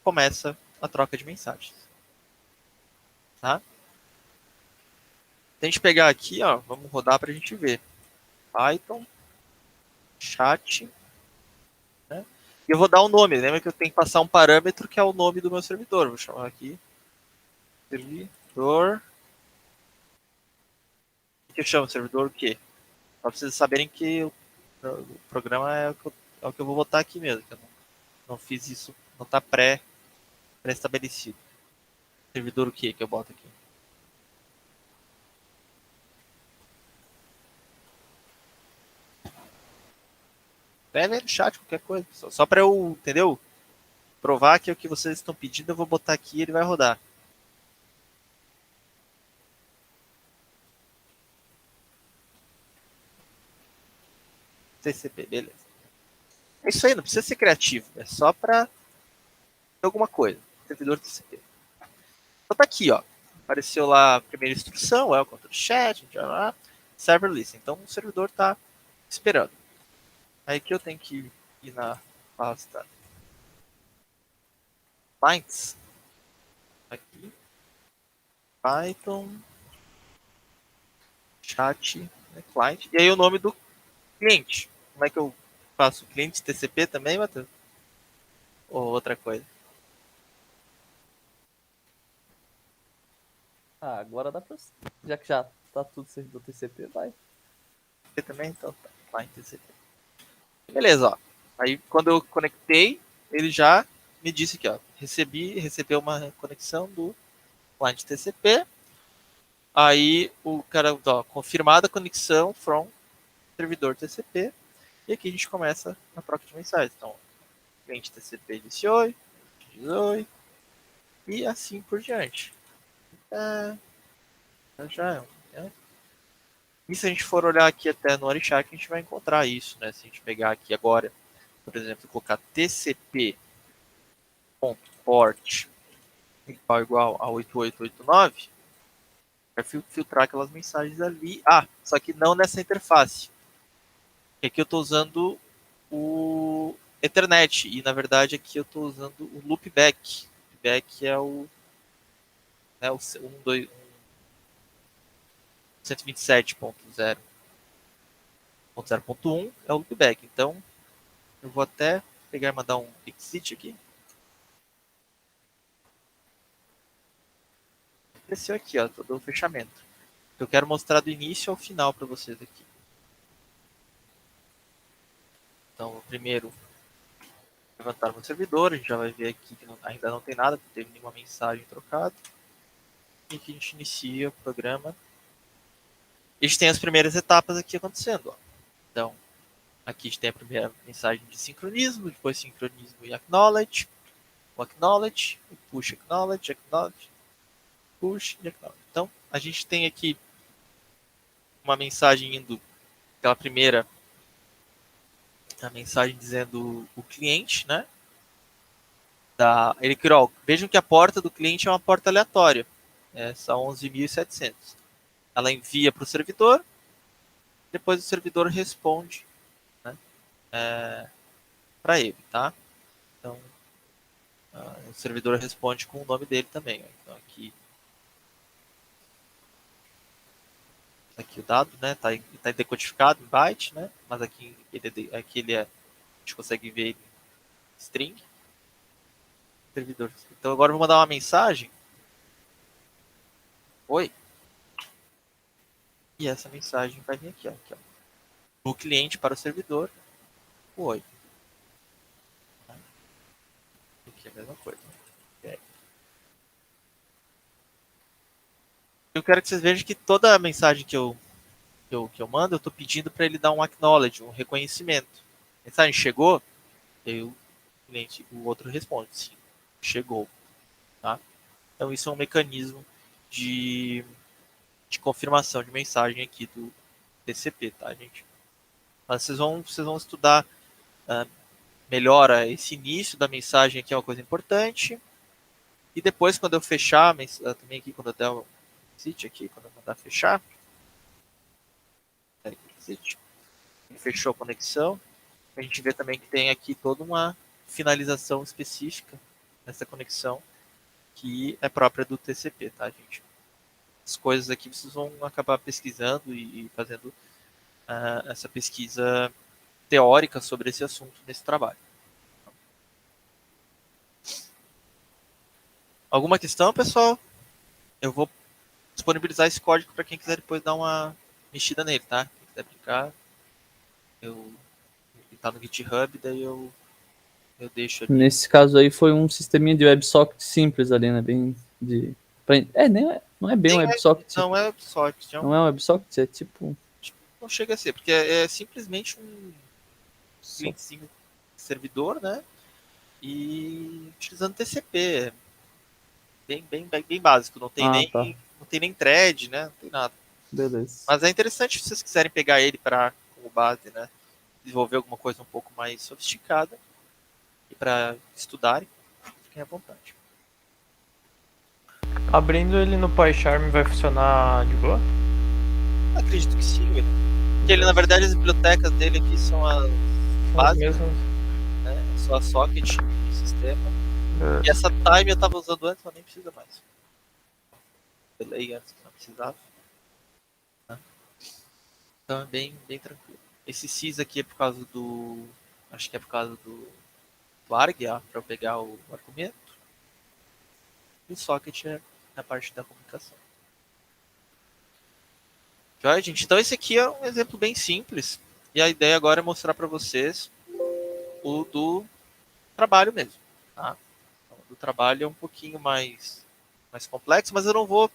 começa a troca de mensagens. Tá? Se a gente pegar aqui, ó, vamos rodar para a gente ver. Python, chat, né? E eu vou dar um nome. Lembra que eu tenho que passar um parâmetro que é o nome do meu servidor. Vou chamar aqui servidor. O que eu chamo servidor o quê? Para vocês saberem que o programa é o que eu vou botar aqui mesmo. Que eu não fiz isso, não está pré-estabelecido. Servidor o quê que eu boto aqui? Escreve aí no chat qualquer coisa. Só para eu, entendeu? Provar que é o que vocês estão pedindo, eu vou botar aqui e ele vai rodar. TCP, beleza. É isso aí, não precisa ser criativo. É só para alguma coisa. Servidor TCP. Então tá aqui, ó. Apareceu lá a primeira instrução, welcome to the chat, server list. Então o servidor tá esperando. Aí que eu tenho que ir na pasta clients. Aqui. Python. Chat. Né, client. E aí o nome do cliente. Como é que eu faço? Cliente TCP também, Matheus? Ou outra coisa? Ah, agora dá pra. Já que já tá tudo servidor TCP, vai. TCP também? Então tá. Client TCP. Beleza, ó. Aí quando eu conectei, ele já me disse aqui, ó. Recebeu uma conexão do client TCP. Aí o cara, ó, confirmada a conexão from servidor TCP. E aqui a gente começa a troca de mensagens. Então, cliente TCP disse oi, diz oi, e assim por diante. É, já é. E se a gente for olhar aqui até no Orixá, que a gente vai encontrar isso, né? Se a gente pegar aqui agora, por exemplo, colocar tcp.port igual a 8889, vai filtrar aquelas mensagens ali. Ah, só que não nessa interface. Aqui eu estou usando o Ethernet e na verdade aqui eu estou usando o loopback. O loopback é o, né, o 127.0.0.1 é o loopback. Então eu vou até pegar e mandar um exit aqui. Desceu aqui, ó, todo o fechamento. Eu quero mostrar do início ao final para vocês aqui. Então, primeiro levantar meu servidor, a gente já vai ver aqui que ainda não tem nada, não teve nenhuma mensagem trocada. E aqui a gente inicia o programa. E a gente tem as primeiras etapas aqui acontecendo. Ó. Então, aqui a gente tem a primeira mensagem de sincronismo, depois sincronismo e acknowledge, o acknowledge, o push acknowledge, acknowledge, push e acknowledge. Então, a gente tem aqui uma mensagem indo, aquela primeira, a mensagem dizendo o cliente, né? Ele criou, vejam que a porta do cliente é uma porta aleatória, essa 11.700. Ela envia para o servidor, depois o servidor responde, né, para ele, tá? Então, o servidor responde com o nome dele também. Ó. Então aqui o dado, né, tá decodificado em byte, né? Mas aqui ele a gente consegue ver ele em string. Servidor. Então agora eu vou mandar uma mensagem. Oi. E essa mensagem vai vir aqui, ó. Do cliente para o servidor. O oi. Aqui é a mesma coisa. Eu quero que vocês vejam que toda a mensagem que eu mando, eu estou pedindo para ele dar um acknowledge, um reconhecimento. A mensagem chegou, aí o outro responde, sim, chegou. Tá? Então isso é um mecanismo de de confirmação de mensagem aqui do TCP, tá, gente? Mas vocês vão estudar melhor esse início da mensagem aqui, é uma coisa importante. E depois, quando eu fechar, também aqui, quando eu der o exit aqui, quando eu mandar fechar, fechou a conexão, a gente vê também que tem aqui toda uma finalização específica nessa conexão que é própria do TCP, tá, gente? As coisas aqui vocês vão acabar pesquisando e fazendo essa pesquisa teórica sobre esse assunto nesse trabalho. Alguma questão, pessoal? Eu vou disponibilizar esse código para quem quiser depois dar uma mexida nele, tá? Quem quiser brincar, ele tá no GitHub, daí eu deixo ali. Nesse caso aí foi um sisteminha de WebSocket simples ali, né? Bem de... não é bem um WebSocket. Não é WebSocket. Não é um WebSocket, é tipo... Não chega a ser, porque é simplesmente um clientezinho servidor, né? E utilizando TCP. Bem básico. Não tem nem thread, né? Não tem nada. Beleza. Mas é interessante se vocês quiserem pegar ele como base, né? Desenvolver alguma coisa um pouco mais sofisticada e para estudarem, fiquem à vontade. Abrindo ele no PyCharm vai funcionar de boa? Acredito que sim, William. Porque ele, na verdade, as bibliotecas dele aqui são as básicas, né? Só a socket de sistema. E essa time eu estava usando antes, mas nem precisa mais. Delay antes que não precisava. Então é bem tranquilo. Esse sys aqui é por causa do... Acho que é por causa do arg, para eu pegar o argumento. E o socket é a parte da comunicação. Joia, gente? Então esse aqui é um exemplo bem simples. E a ideia agora é mostrar para vocês o do trabalho mesmo. Tá? Então, o do trabalho é um pouquinho mais complexo, mas eu não vou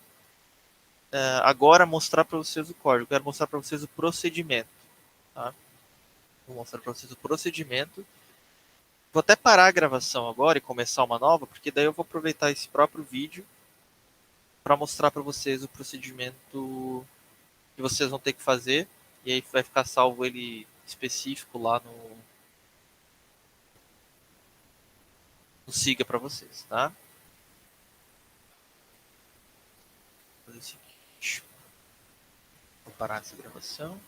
agora mostrar para vocês o código. Eu quero mostrar para vocês o procedimento. Tá? Vou mostrar para vocês o procedimento. Vou até parar a gravação agora e começar uma nova, porque daí eu vou aproveitar esse próprio vídeo para mostrar para vocês o procedimento que vocês vão ter que fazer. E aí vai ficar salvo ele específico lá no Siga para vocês, tá? Vou fazer o seguinte. Vou parar essa gravação.